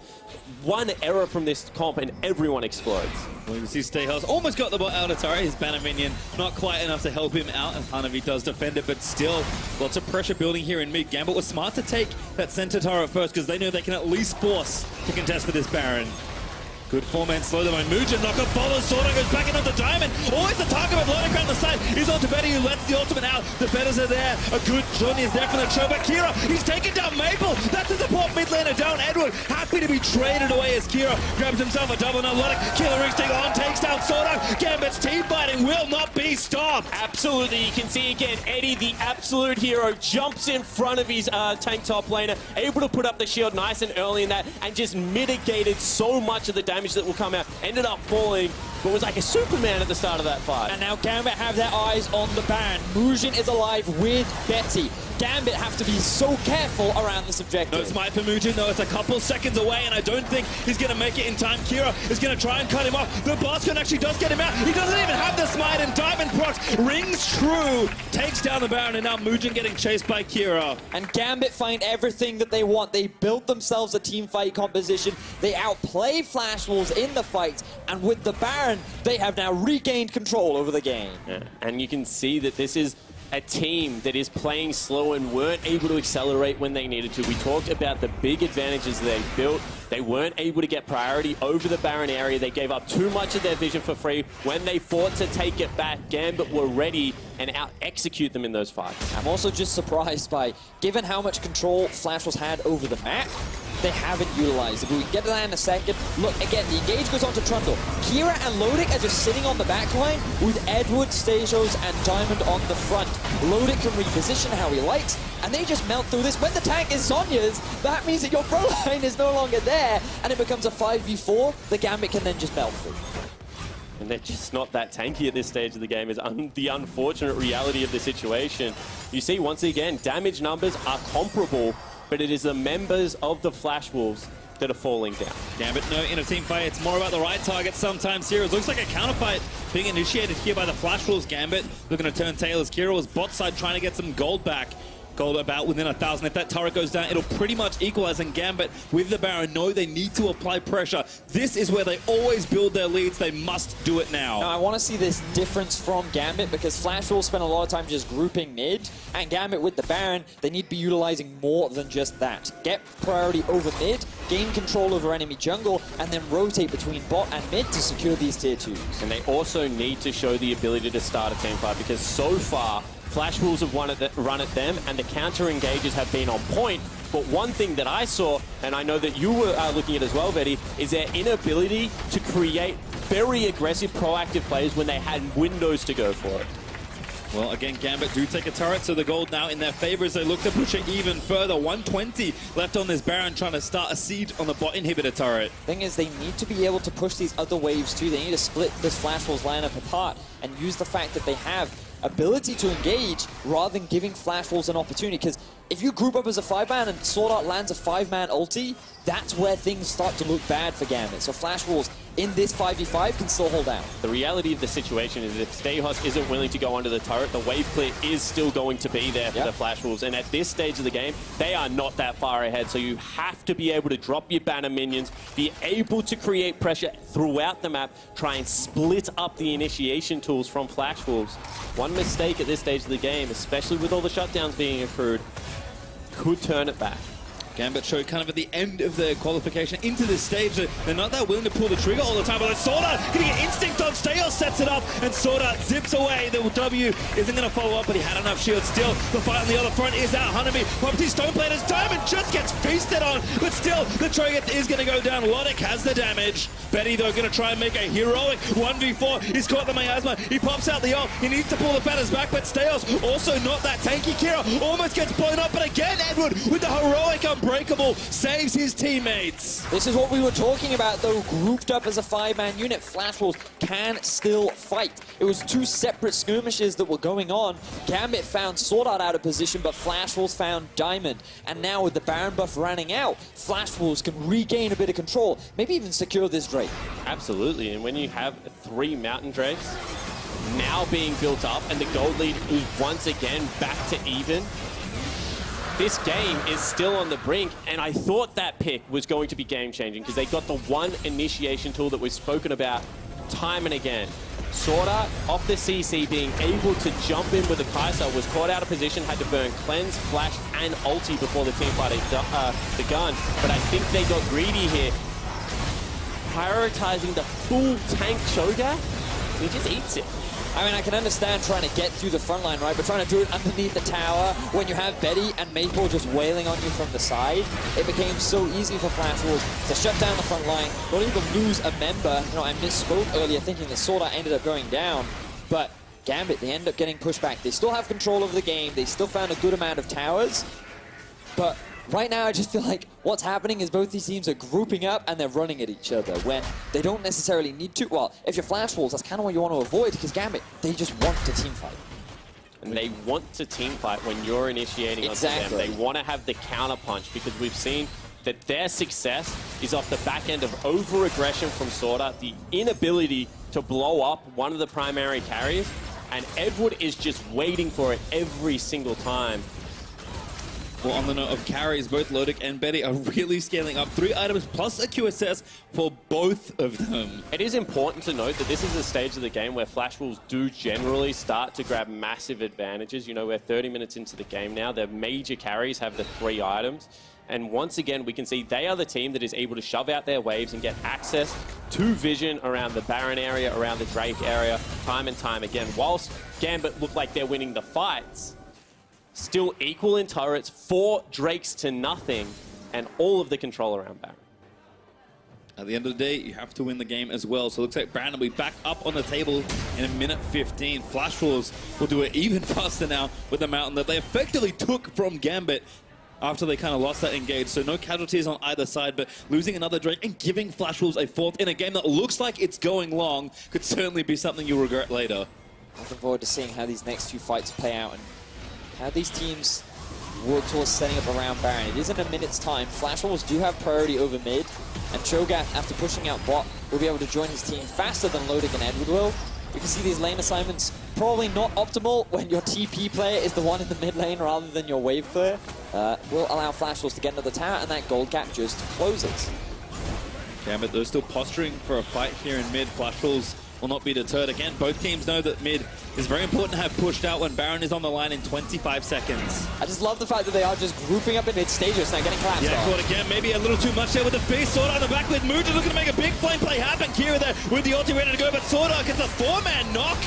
One error from this comp and everyone explodes. Well, you can see Stay Hoss almost got the bot out of Atari, his banner minion. Not quite enough to help him out, and Hanabi does defend it, but still lots of pressure building here in mid. Gambit was smart to take that center turret first because they know they can at least force to contest for this Baron. Good 4-man slow there by Mugen. Knock-up follows. Sorta goes back in onto Diamond. Always the target of Logic around the side. He's onto Betty, who lets the ultimate out. The Betters are there. A good journey is there for the Cho. But Kira, he's taken down Maple. That's the support mid laner down. Edward, happy to be traded away as Kira grabs himself a double. Now Logic, Killer Instinct on, takes down Sorta. Gambit's team fighting will not be stopped. Absolutely, you can see again, Eddie, the absolute hero, jumps in front of his tank top laner, able to put up the shield nice and early in that, and just mitigated so much of the damage that will come out. Ended up falling, but was like a Superman at the start of that fight. And now Gambit have their eyes on the Baron. Mugen is alive with Betty. Gambit have to be so careful around this objective. No smite for Mugen, though. It's a couple seconds away, and I don't think he's going to make it in time. Kira is going to try and cut him off. The Boscon actually does get him out. He doesn't even have the smite, and Diamond Procs rings true. Takes down the Baron, and now Mugen getting chased by Kira. And Gambit find everything that they want. They built themselves a team fight composition. They outplay Flash Wolves in the fight, and with the Baron, they have now regained control over the game. Yeah. And you can see that this is a team that is playing slow and weren't able to accelerate when they needed to. We talked about the big advantages they built. They weren't able to get priority over the Baron area. They gave up too much of their vision for free. When they fought to take it back, Gambit were ready and out-execute them in those fights. I'm also just surprised by, given how much control Flashwolves had over the map, they haven't utilized it. But we can get to that in a second. Look, again, the engage goes on to Trundle. Kira and Lodic are just sitting on the back line with Edward, Stasios, and Diamond on the front. Lodic can reposition how he likes, and they just melt through this. When the tank is Sonya's, that means that your pro line is no longer there, and it becomes a 5v4. The Gambit can then just melt through. And they're just not that tanky at this stage of the game, is the unfortunate reality of the situation. You see, once again, damage numbers are comparable, but it is the members of the Flash Wolves that are falling down. Gambit, no inner team fight. It's more about the right target sometimes here. It looks like a counterfight being initiated here by the Flash Wolves. Gambit looking to turn tail as Kira was bot side trying to get some gold back. Gold about within 1,000. If that turret goes down, it'll pretty much equalize, and Gambit with the Baron know they need to apply pressure. This is where they always build their leads. They must do it now. Now, I want to see this difference from Gambit, because Flash will spend a lot of time just grouping mid, and Gambit with the Baron, they need to be utilizing more than just that. Get priority over mid, gain control over enemy jungle, and then rotate between bot and mid to secure these tier 2s. And they also need to show the ability to start a team fight, because so far, Flash Wolves have run at them, and the counter engages have been on point. But one thing that I saw, and I know that you were looking at as well, Betty, is their inability to create very aggressive, proactive plays when they had windows to go for it. Well, again, Gambit do take a turret, so the gold now in their favor as they look to push it even further. 120 left on this Baron, trying to start a siege on the bot inhibitor turret. Thing is, they need to be able to push these other waves too. They need to split this Flash Wolves lineup apart and use the fact that they have ability to engage rather than giving Flash Wolves an opportunity. Because if you group up as a 5-man and Sword Art lands a 5-man ulti, that's where things start to look bad for Gambit. So Flash Wolves in this 5v5 can still hold out. The reality of the situation is if Stahos isn't willing to go under the turret, the wave clear is still going to be there for the Flash Wolves. And at this stage of the game, they are not that far ahead. So you have to be able to drop your banner minions, be able to create pressure throughout the map, try and split up the initiation tools from Flash Wolves. One mistake at this stage of the game, especially with all the shutdowns being accrued, could turn it back. Gambit showed kind of at the end of their qualification into this stage that they're not that willing to pull the trigger all the time. But Sword Art getting an instinct on Stahos, sets it up, and Sword Art zips away. The W isn't going to follow up, but he had enough shield still. The fight on the other front is out. Hanabi, Property Stoneblader's Diamond just gets feasted on, but still the trigger is going to go down. Lodic has the damage. Betty, though, going to try and make a heroic 1v4. He's caught the miasma. He pops out the ult. He needs to pull the banners back, but Stahos also not that tanky. Kira almost gets blown up, but again, Edward with the heroic Unbreakable saves his teammates. This is what we were talking about, though. Grouped up as a 5-man unit, Flash Wolves can still fight. It was two separate skirmishes that were going on. Gambit found Sword Art out of position, but Flash Wolves found Diamond. And now with the Baron buff running out, Flash Wolves can regain a bit of control, maybe even secure this Drake. Absolutely, and when you have 3 Mountain Drakes now being built up and the gold lead is once again back to even, this game is still on the brink, and I thought that pick was going to be game-changing because they got the one initiation tool that we've spoken about time and again. Sword Art off the CC, being able to jump in with the Kai'Sa, was caught out of position, had to burn Cleanse, Flash, and Ulti before the teamfight begun. But I think they got greedy here, prioritizing the full tank Cho'Gath. He just eats it. I mean, I can understand trying to get through the front line, right? But trying to do it underneath the tower, when you have Betty and Maple just wailing on you from the side, it became so easy for Flash Wolves to shut down the front line, not even lose a member. You know, I misspoke earlier thinking the Sword Art ended up going down, but Gambit, they end up getting pushed back. They still have control of the game. They still found a good amount of towers, but right now, I just feel like what's happening is both these teams are grouping up and they're running at each other when they don't necessarily need to. Well, if you're Flash Wolves, that's kind of what you want to avoid, because Gambit, they just want to team fight. And they want to team fight when you're initiating onto them. They want to have the counter punch, because we've seen that their success is off the back end of over-aggression from Sword Art, the inability to blow up one of the primary carriers, and Edward is just waiting for it every single time. Well, on the note of carries, both Lodic and Betty are really scaling up. 3 items plus a QSS for both of them. It is important to note that this is a stage of the game where Flash Wolves do generally start to grab massive advantages. You know, we're 30 minutes into the game now. Their major carries have the 3 items. And once again, we can see they are the team that is able to shove out their waves and get access to vision around the Baron area, around the Drake area, time and time again. Whilst Gambit look like they're winning the fights, still equal in turrets, 4 Drakes to nothing, and all of the control around Baron. At the end of the day, you have to win the game as well. So it looks like Baron will be back up on the table in a minute 15. Flash Wolves will do it even faster now with the mountain that they effectively took from Gambit after they kind of lost that engage. So no casualties on either side, but losing another Drake and giving Flash Wolves a 4th in a game that looks like it's going long could certainly be something you'll regret later. Looking forward to seeing how these next 2 fights play out and how these teams work towards setting up around Baron. It is in a minute's time. Flash Wolves do have priority over mid, and Cho'Gath, after pushing out bot, will be able to join his team faster than Lodic and Edward will. We can see these lane assignments probably not optimal when your TP player is the one in the mid lane rather than your wave player. Will allow Flash Wolves to get into the tower, and that gold gap just closes. Gambit, they're still posturing for a fight here in mid. Flash Wolves will not be deterred. Again, both teams know that mid is very important to have pushed out when Baron is on the line in 25 seconds. I just love the fact that they are just grouping up in mid stages now, getting collapsed Yeah, caught again. Maybe a little too much there with the face. Sword on the back with Muja looking to make a big flame play happen. Kira there with the ulti ready to go, but Swordart gets a 4-man knock.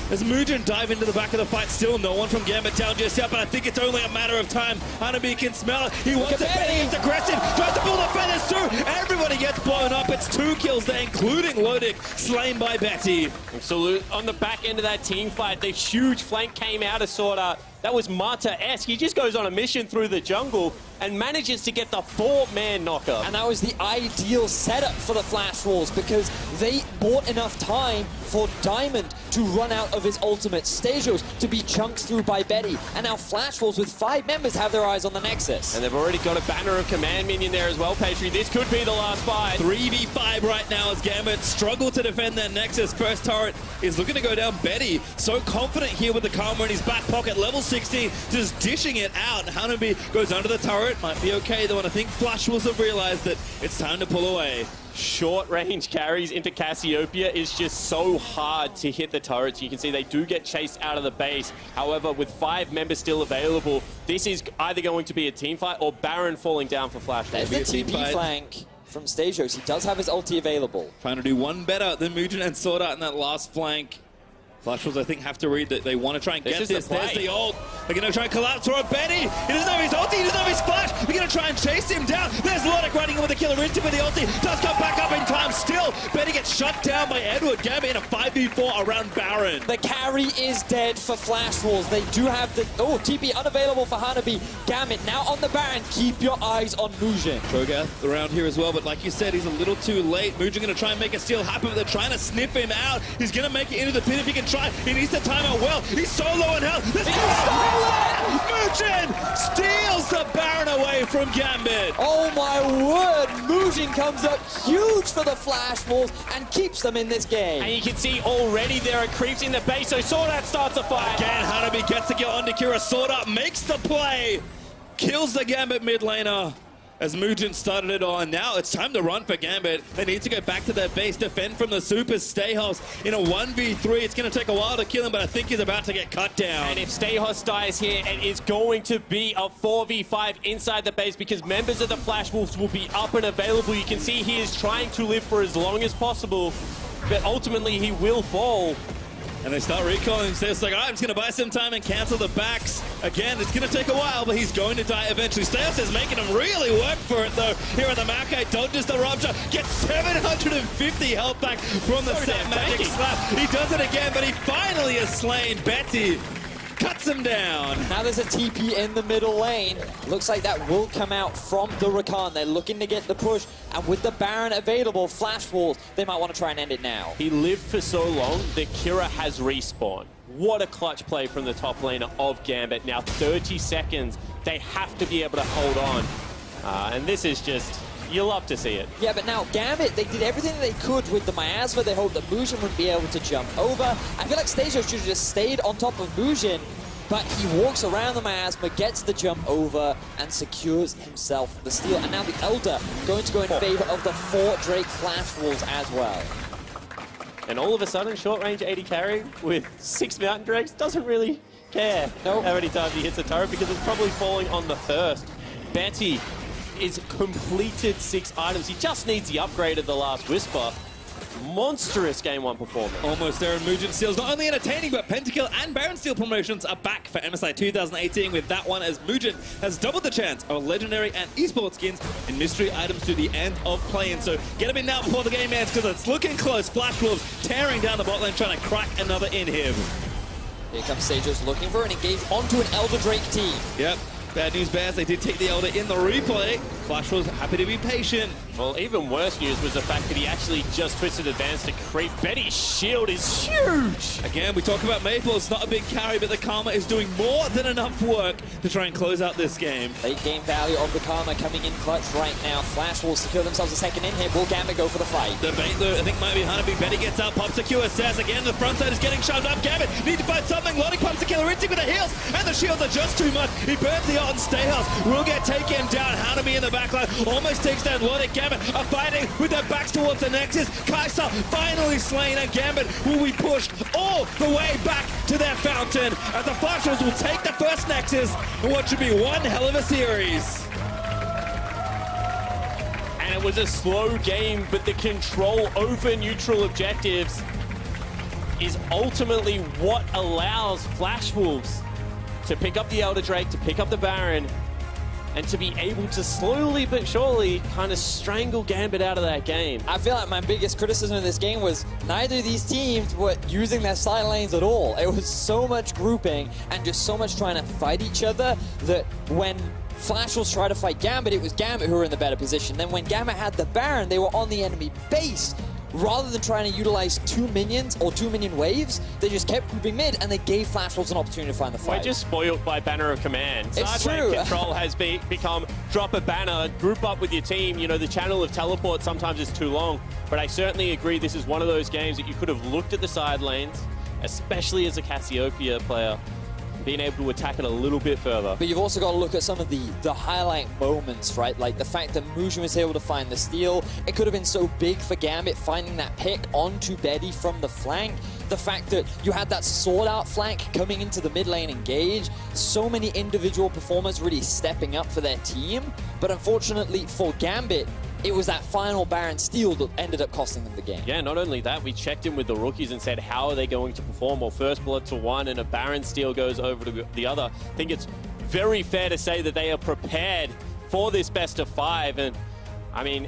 As Mugen dive into the back of the fight, still no one from Gambit down just yet, but I think it's only a matter of time. Hanabi can smell it. He wants it, Betty is aggressive, tries to pull the feathers through. Everybody gets blown up. It's 2 kills there, including Lodic, slain by Betty. Absolute. On the back end of that team fight, the huge flank came out of Swordart. That was Mata-esque. He just goes on a mission through the jungle and manages to get the 4-man knocker. And that was the ideal setup for the Flash Wolves because they bought enough time for Diamond to run out of his ultimate, Stasios to be chunked through by Betty, and now Flash Wolves with 5 members have their eyes on the Nexus. And they've already got a banner of command minion there as well, Patry. This could be the last fight. 3v5 right now as Gambit struggle to defend their Nexus. First turret is looking to go down. Betty, so confident here with the Karma in his back pocket, level 16, just dishing it out. Hanabi goes under the turret, might be okay though, and I think Flash Wolves have realized that it's time to pull away. Short range carries into Cassiopeia is just so hard to hit the turrets. You can see they do get chased out of the base. However, with 5 members still available, this is either going to be a team fight or Baron falling down for Flash. There's the TP flank from Stasios. He does have his ulti available. Trying to do one better than Mugen and Swordart in that last flank. Flash Wolves, I think, have to read that they want to try and get this. There's the ult. They're going to try and collapse throw Betty. He doesn't have his ulti. He doesn't have his flash. They're going to try and chase him down. There's Lodic running in with the killer into with the ulti. Does come back up in time still. Betty gets shut down by Edward. Gambit in a 5v4 around Baron. The carry is dead for Flash Wolves. They do have the... Oh, TP unavailable for Hanabi. Gambit now on the Baron. Keep your eyes on Mugen. Cho'Gath around here as well, but like you said, he's a little too late. Mugen going to try and make a steal happen, but they're trying to sniff him out. He's going to make it into the pit if he can try. He needs to time out well. He's so low on health. Let's go! Mugen steals the Baron away from Gambit. Oh my word! Mugen comes up huge for the Flash Wolves and keeps them in this game. And you can see already there are creeps in the base, so Swordart starts a fight. Again, Hanabi gets to get onto Kira. Swordart makes the play. Kills the Gambit mid laner. As Mugen started it on. Now it's time to run for Gambit. They need to go back to their base, defend from the super. Stayhouse in a 1v3. It's going to take a while to kill him, but I think he's about to get cut down. And if Stayhouse dies here, it is going to be a 4v5 inside the base because members of the Flash Wolves will be up and available. You can see he is trying to live for as long as possible, but ultimately he will fall. And they start recalling. So it's like, all right, I'm just going to buy some time and cancel the backs. Again, it's going to take a while, but he's going to die eventually. Stayhouse is making him really work for it, though. Here on the Maokai, dodges the rupture, gets 750 health back from the Sap Magic Slap. He does it again, but he finally has slain Betty. Cuts him down. Now there's a TP in the middle lane. Looks like that will come out from the Rakan. They're looking to get the push, and with the Baron available, Flash Wolves, they might want to try and end it now. He lived for so long that Kira has respawned. What a clutch play from the top laner of Gambit. Now 30 seconds. They have to be able to hold on. And this is just... you love to see it. Yeah, but now Gambit, they did everything they could with the miasma. They hoped that Mugen wouldn't be able to jump over. I feel like Stasios should have just stayed on top of Mugen but he walks around the miasma, gets the jump over, and secures himself the steal. And now the Elder going to go in favor of the 4 Drake Flash Wolves as well. And all of a sudden, short-range 80 carry with 6 Mountain Drakes doesn't really care how many times he hits a turret because it's probably falling on the first. Betty is completed 6 items. He just needs the upgrade of the last Whisper. Monstrous Game 1 performance. Almost there, and Mugen Steel's not only entertaining, but Pentakill and Baron Steel promotions are back for MSI 2018 with that one, as Mugen has doubled the chance of legendary and esports skins and mystery items to the end of play-in. So get him in now before the game ends, because it's looking close. Flash Wolves tearing down the bot lane, trying to crack another inhib. Here comes Sajos looking for an engage onto an Elder Drake team. Yep. Bad news bears, they did take the Elder in the replay. Flash was happy to be patient. Well, even worse news was the fact that he actually just twisted advance to creep. Betty's shield is huge! Again, we talk about Maple, it's not a big carry, but the Karma is doing more than enough work to try and close out this game. Late game value of the Karma coming in clutch right now. Flash will secure themselves a second in here. Will Gambit go for the fight? The bait, though, I think might be Hanabi. Betty gets out, pops the QSS. Again, the front side is getting shoved up. Gambit need to find something. Loading pumps the killer into with the heals, and the shields are just too much. He burns the ult and Stayhouse will get taken down. Hanabi in the backline almost takes down Lodik. Gambit are fighting with their backs towards the Nexus. Kai'Sa finally slain, and Gambit will be pushed all the way back to their fountain as the Flashers will take the first Nexus in what should be one hell of a series. And it was a slow game, but the control over neutral objectives is ultimately what allows Flash Wolves to pick up the Elder Drake, to pick up the Baron, and to be able to slowly but surely kind of strangle Gambit out of that game. I feel like my biggest criticism of this game was neither of these teams were using their side lanes at all. It was so much grouping and just so much trying to fight each other that when Flash was trying to fight Gambit, it was Gambit who were in the better position. Then when Gambit had the Baron, they were on the enemy base. Rather than trying to utilize 2 minions or 2 minion waves, they just kept grouping mid and they gave Flash Wolves an opportunity to find the fight. We're just spoiled by Banner of Command. It's Side true. lane control has become drop a banner, group up with your team. You know, the channel of teleport sometimes is too long, but I certainly agree this is one of those games that you could have looked at the side lanes, especially as a Cassiopeia player, being able to attack it a little bit further. But you've also got to look at some of the highlight moments, right? Like the fact that Mugen was able to find the steal. It could have been so big for Gambit finding that pick onto Betty from the flank. The fact that you had that sword out flank coming into the mid lane engage. So many individual performers really stepping up for their team. But unfortunately for Gambit, it was that final Baron steal that ended up costing them the game. Yeah, not only that, we checked in with the rookies and said, how are they going to perform? Well, first blood to one and a Baron steal goes over to the other. I think it's very fair to say that they are prepared for this best of 5. And I mean,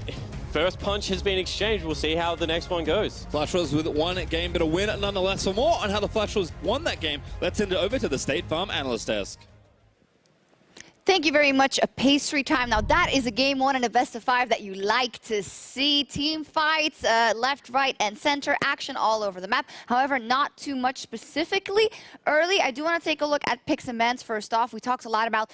first punch has been exchanged. We'll see how the next one goes. Flash Wolves with one game, but a win nonetheless. For more on how the Flash Wolves won that game, let's send it over to the State Farm Analyst Desk. Thank you very much. A pastry time. Now that is a game 1 in a best of 5 that you like to see. Team fights, left, right, and center. Action all over the map. However, not too much specifically. Early, I do want to take a look at picks and bans first off. We talked a lot about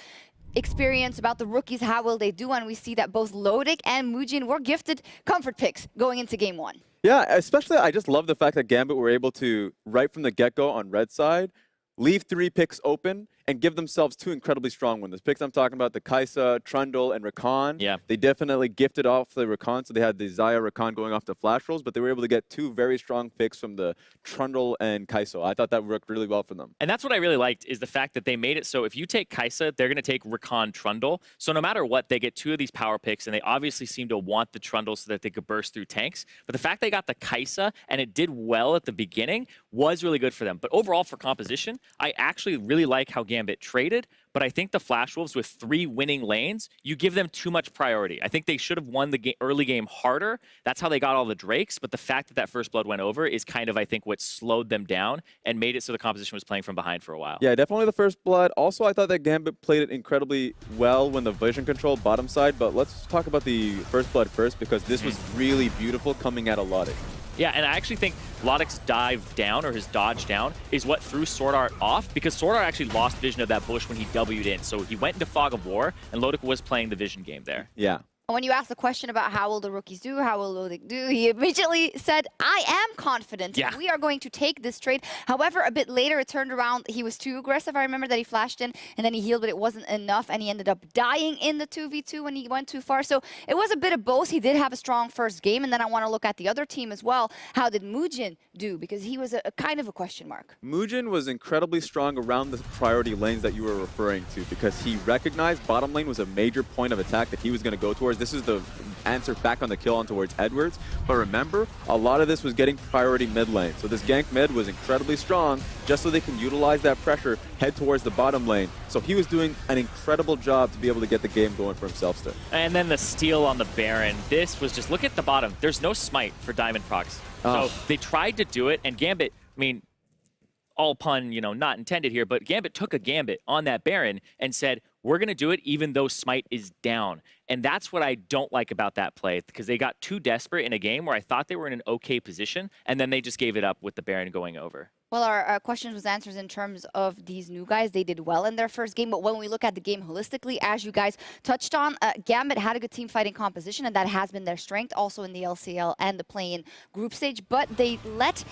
experience, about the rookies, how will they do, and we see that both Lodik and Mugen were gifted comfort picks going into game 1. Yeah, especially I just love the fact that Gambit were able to, right from the get-go on red side, leave 3 picks open and give themselves 2 incredibly strong ones. The picks I'm talking about, the Kai'Sa, Trundle, and Rakan. Yeah. They definitely gifted off the Rakan, so they had the Xayah Rakan going off the flash rolls, but they were able to get 2 very strong picks from the Trundle and Kai'Sa. I thought that worked really well for them. And that's what I really liked, is the fact that they made it so if you take Kai'Sa, they're going to take Rakan Trundle. So no matter what, they get 2 of these power picks, and they obviously seem to want the Trundle so that they could burst through tanks. But the fact they got the Kai'Sa, and it did well at the beginning, was really good for them. But overall, for composition, I actually really like how Gambit traded. But I think the Flash Wolves with 3 winning lanes, you give them too much priority. I think they should have won the early game harder. That's how they got all the Drakes. But the fact that that first blood went over is kind of, I think, what slowed them down and made it so the composition was playing from behind for a while. Yeah, definitely the first blood. Also, I thought that Gambit played it incredibly well when the vision controlled bottom side. But let's talk about the first blood first, because this was really beautiful coming at a Lodik. Yeah, and I actually think Lodik's dive down, or his dodge down, is what threw Sword Art off, because Sword Art actually lost vision of that bush when he W'd in. So he went into Fog of War, and Lodik was playing the vision game there. Yeah. When you asked the question about how will the rookies do, how will Lodik do, he immediately said, I am confident. Yeah. We are going to take this trade. However, a bit later it turned around. He was too aggressive. I remember that he flashed in and then he healed, but it wasn't enough. And he ended up dying in the 2v2 when he went too far. So it was a bit of both. He did have a strong first game. And then I want to look at the other team as well. How did Mujin do? Because he was a kind of a question mark. Mujin was incredibly strong around the priority lanes that you were referring to because he recognized bottom lane was a major point of attack that he was going to go towards. This is the answer back on the kill on towards Edwards. But remember, a lot of this was getting priority mid lane. So this gank mid was incredibly strong just so they can utilize that pressure, head towards the bottom lane. So he was doing an incredible job to be able to get the game going for himself still. And then the steal on the Baron. This was just, look at the bottom. There's no smite for Diamond Procs. So they tried to do it, and Gambit, I mean, all pun, you know, not intended here, but Gambit took a Gambit on that Baron and said, we're going to do it even though Smite is down. And that's what I don't like about that play, because they got too desperate in a game where I thought they were in an okay position, and then they just gave it up with the Baron going over. Well, our questions was answers in terms of these new guys. They did well in their first game, but when we look at the game holistically, as you guys touched on, Gambit had a good team fighting composition, and that has been their strength also in the LCL and the play-in group stage, but they let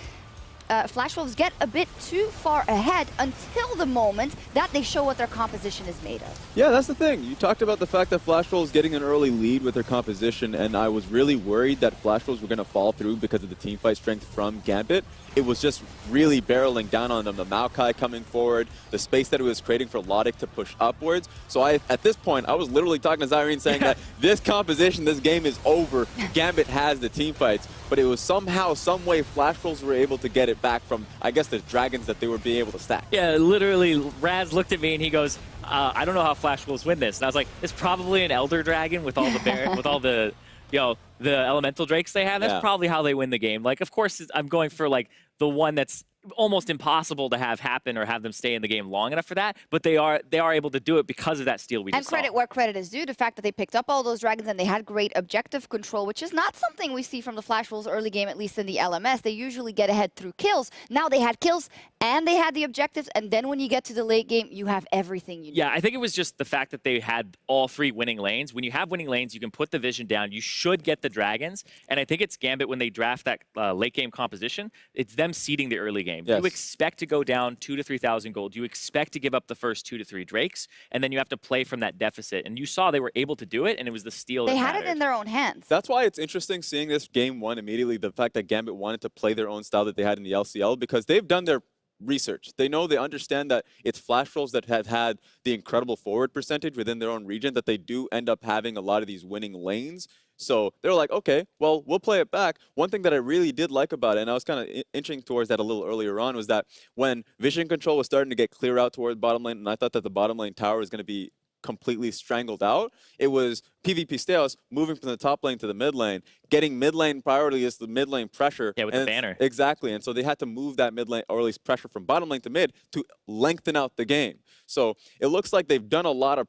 Flash Wolves get a bit too far ahead until the moment that they show what their composition is made of. Yeah, that's the thing. You talked about the fact that Flash Wolves getting an early lead with their composition, and I was really worried that Flash Wolves were going to fall through because of the team fight strength from Gambit. It was just really barreling down on them. The Maokai coming forward, the space that it was creating for Lodik to push upwards. So at this point, I was literally talking to Zyrene saying that this composition, this game is over. Gambit has the team fights. But it was somehow, some way, Flash Wolves were able to get it back from, I guess, the dragons that they were being able to stack. Yeah, literally, Raz looked at me and he goes, I don't know how Flash Wolves win this. And I was like, it's probably an Elder Dragon with all the with all the, you know, the elemental drakes they have. That's probably how they win the game. Like, of course, I'm going for like the one that's almost impossible to have happen or have them stay in the game long enough for that, but they are able to do it because of that steal we just saw. And credit where credit is due, the fact that they picked up all those dragons and they had great objective control, which is not something we see from the Flash Wolves early game, at least in the LMS. They usually get ahead through kills. Now they had kills and they had the objectives, and then when you get to the late game, you have everything you need. Yeah, I think it was just the fact that they had all three winning lanes. When you have winning lanes, you can put the vision down. You should get the dragons, and I think it's Gambit when they draft that late game composition, it's them seeding the early game. Yes. You expect to go down 2,000 to 3,000 gold. You expect to give up the first 2 to 3 drakes, and then you have to play from that deficit. And you saw they were able to do it, and it was the steal They that had mattered. it in their own hands. That's why it's interesting seeing this game one immediately, the fact that Gambit wanted to play their own style that they had in the LCL, because they've done their research. They know, they understand that it's Flash Wolves that have had the incredible forward percentage within their own region, that they do end up having a lot of these winning lanes. So they're like, okay, well, we'll play it back. One thing that I really did like about it, and I was kind of inching towards that a little earlier on, was that when vision control was starting to get clear out towards bottom lane, and I thought that the bottom lane tower was going to be completely strangled out, it was PvP Steos moving from the top lane to the mid lane, getting mid lane priority as the mid lane pressure. Yeah, with the banner. Exactly, and so they had to move that mid lane, or at least pressure from bottom lane to mid, to lengthen out the game. So it looks like they've done a lot of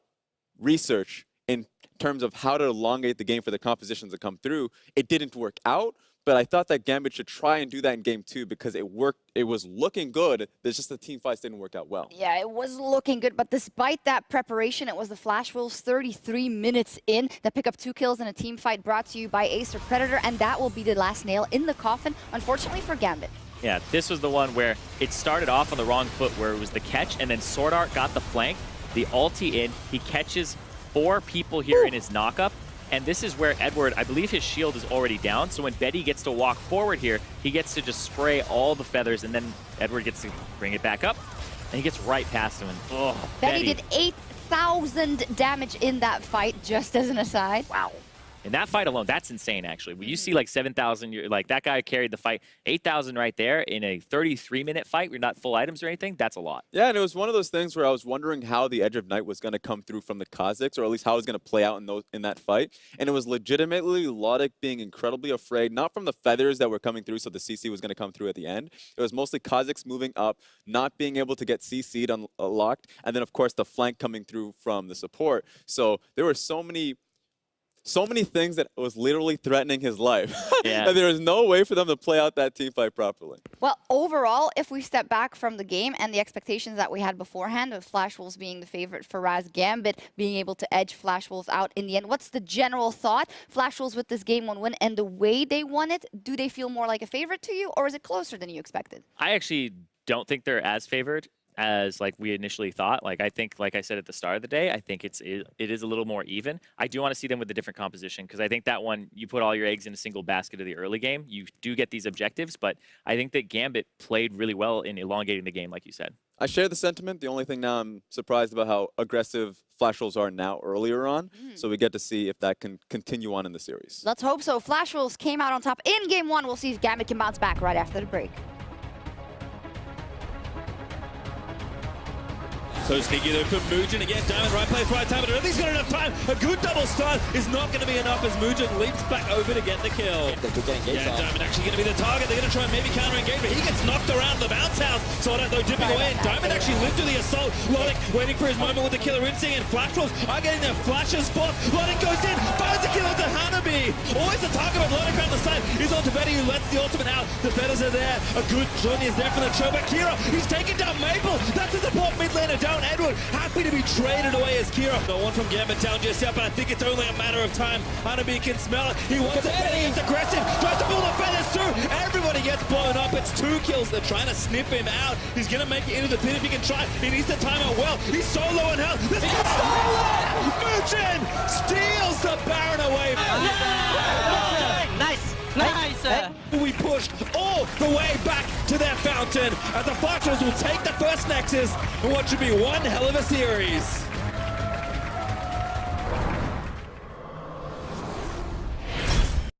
research in terms of how to elongate the game for the compositions to come through. It didn't work out, but I thought that Gambit should try and do that in game 2 because it worked. It was looking good. There's just the team fights didn't work out well. Yeah, it was looking good, but despite that preparation, it was the Flash Wolves 33 minutes in that pick up 2 kills in a team fight brought to you by Ace or Predator, and that will be the last nail in the coffin, unfortunately for Gambit. Yeah, this was the one where it started off on the wrong foot, where it was the catch, and then Sword Art got the flank, the ulti in, he catches 4 people here in his knockup, and this is where Edward, I believe his shield is already down, so when Betty gets to walk forward here, he gets to just spray all the feathers, and then Edward gets to bring it back up, and he gets right past him, and oh, Betty did 8,000 damage in that fight, just as an aside. Wow. In that fight alone, that's insane, actually. When you see like 7,000, like that guy carried the fight, 8,000 right there in a 33-minute fight, we're not full items or anything, that's a lot. Yeah, and it was one of those things where I was wondering how the Edge of Night was going to come through from the Kazakhs, or at least how it was going to play out in that fight. And it was legitimately Lodik being incredibly afraid, not from the feathers that were coming through, so the CC was going to come through at the end. It was mostly Kazakhs moving up, not being able to get CC'd unlocked, and then, of course, the flank coming through from the support. So there were so many so many things that was literally threatening his life. Yeah. And there was no way for them to play out that team fight properly. Well, overall, if we step back from the game and the expectations that we had beforehand of Flash Wolves being the favorite for Raz, Gambit being able to edge Flash Wolves out in the end, what's the general thought? Flash Wolves with this Game 1 win and the way they won it, do they feel more like a favorite to you, or is it closer than you expected? I actually don't think they're as favored as like we initially thought. Like I think, like I said at the start of the day, I think it is a little more even. I do want to see them with a different composition because I think that one, you put all your eggs in a single basket of the early game. You do get these objectives, but I think that Gambit played really well in elongating the game, like you said. I share the sentiment. The only thing now I'm surprised about how aggressive Flash Wolves are now earlier on. So we get to see if that can continue on in the series. Let's hope so. Flash Wolves came out on top in Game 1. We'll see if Gambit can bounce back right after the break. So sneaky though from Mugen again, Diamond, right place, right time, but I don't think he's got enough time. A good double stun is not going to be enough as Mugen leaps back over to get the kill. Diamond actually going to be the target. They're going to try and maybe counter-engage, but he gets knocked around the bounce house. Sword though dipping away, and Diamond actually lived through the assault. Lodik waiting for his moment with the killer instinct, and Flash Wolves are getting their flashes spot. Lodik goes in, finds the kill to Hanabi. Always the target of Lodik around the side. He's on to Betty, who lets the ultimate out. The Betters are there. A good journey is there for the show, but Kira, he's taking down Maple. That's the support mid laner down. Edward happy to be traded away as Kira. No one from Gambit down just yet, but I think it's only a matter of time. Hanabi can smell it. He wants it. Betty is aggressive. Tries to pull the feathers through. Everybody gets blown up. It's 2 kills. They're trying to snip him out. He's going to make it into the pit if he can try. He needs to time out well. He's so low in health. This is Mugen steals the Baron away. Nice. We pushed all the way back to their fountain as the Flash Wolves will take the first Nexus in what should be one hell of a series.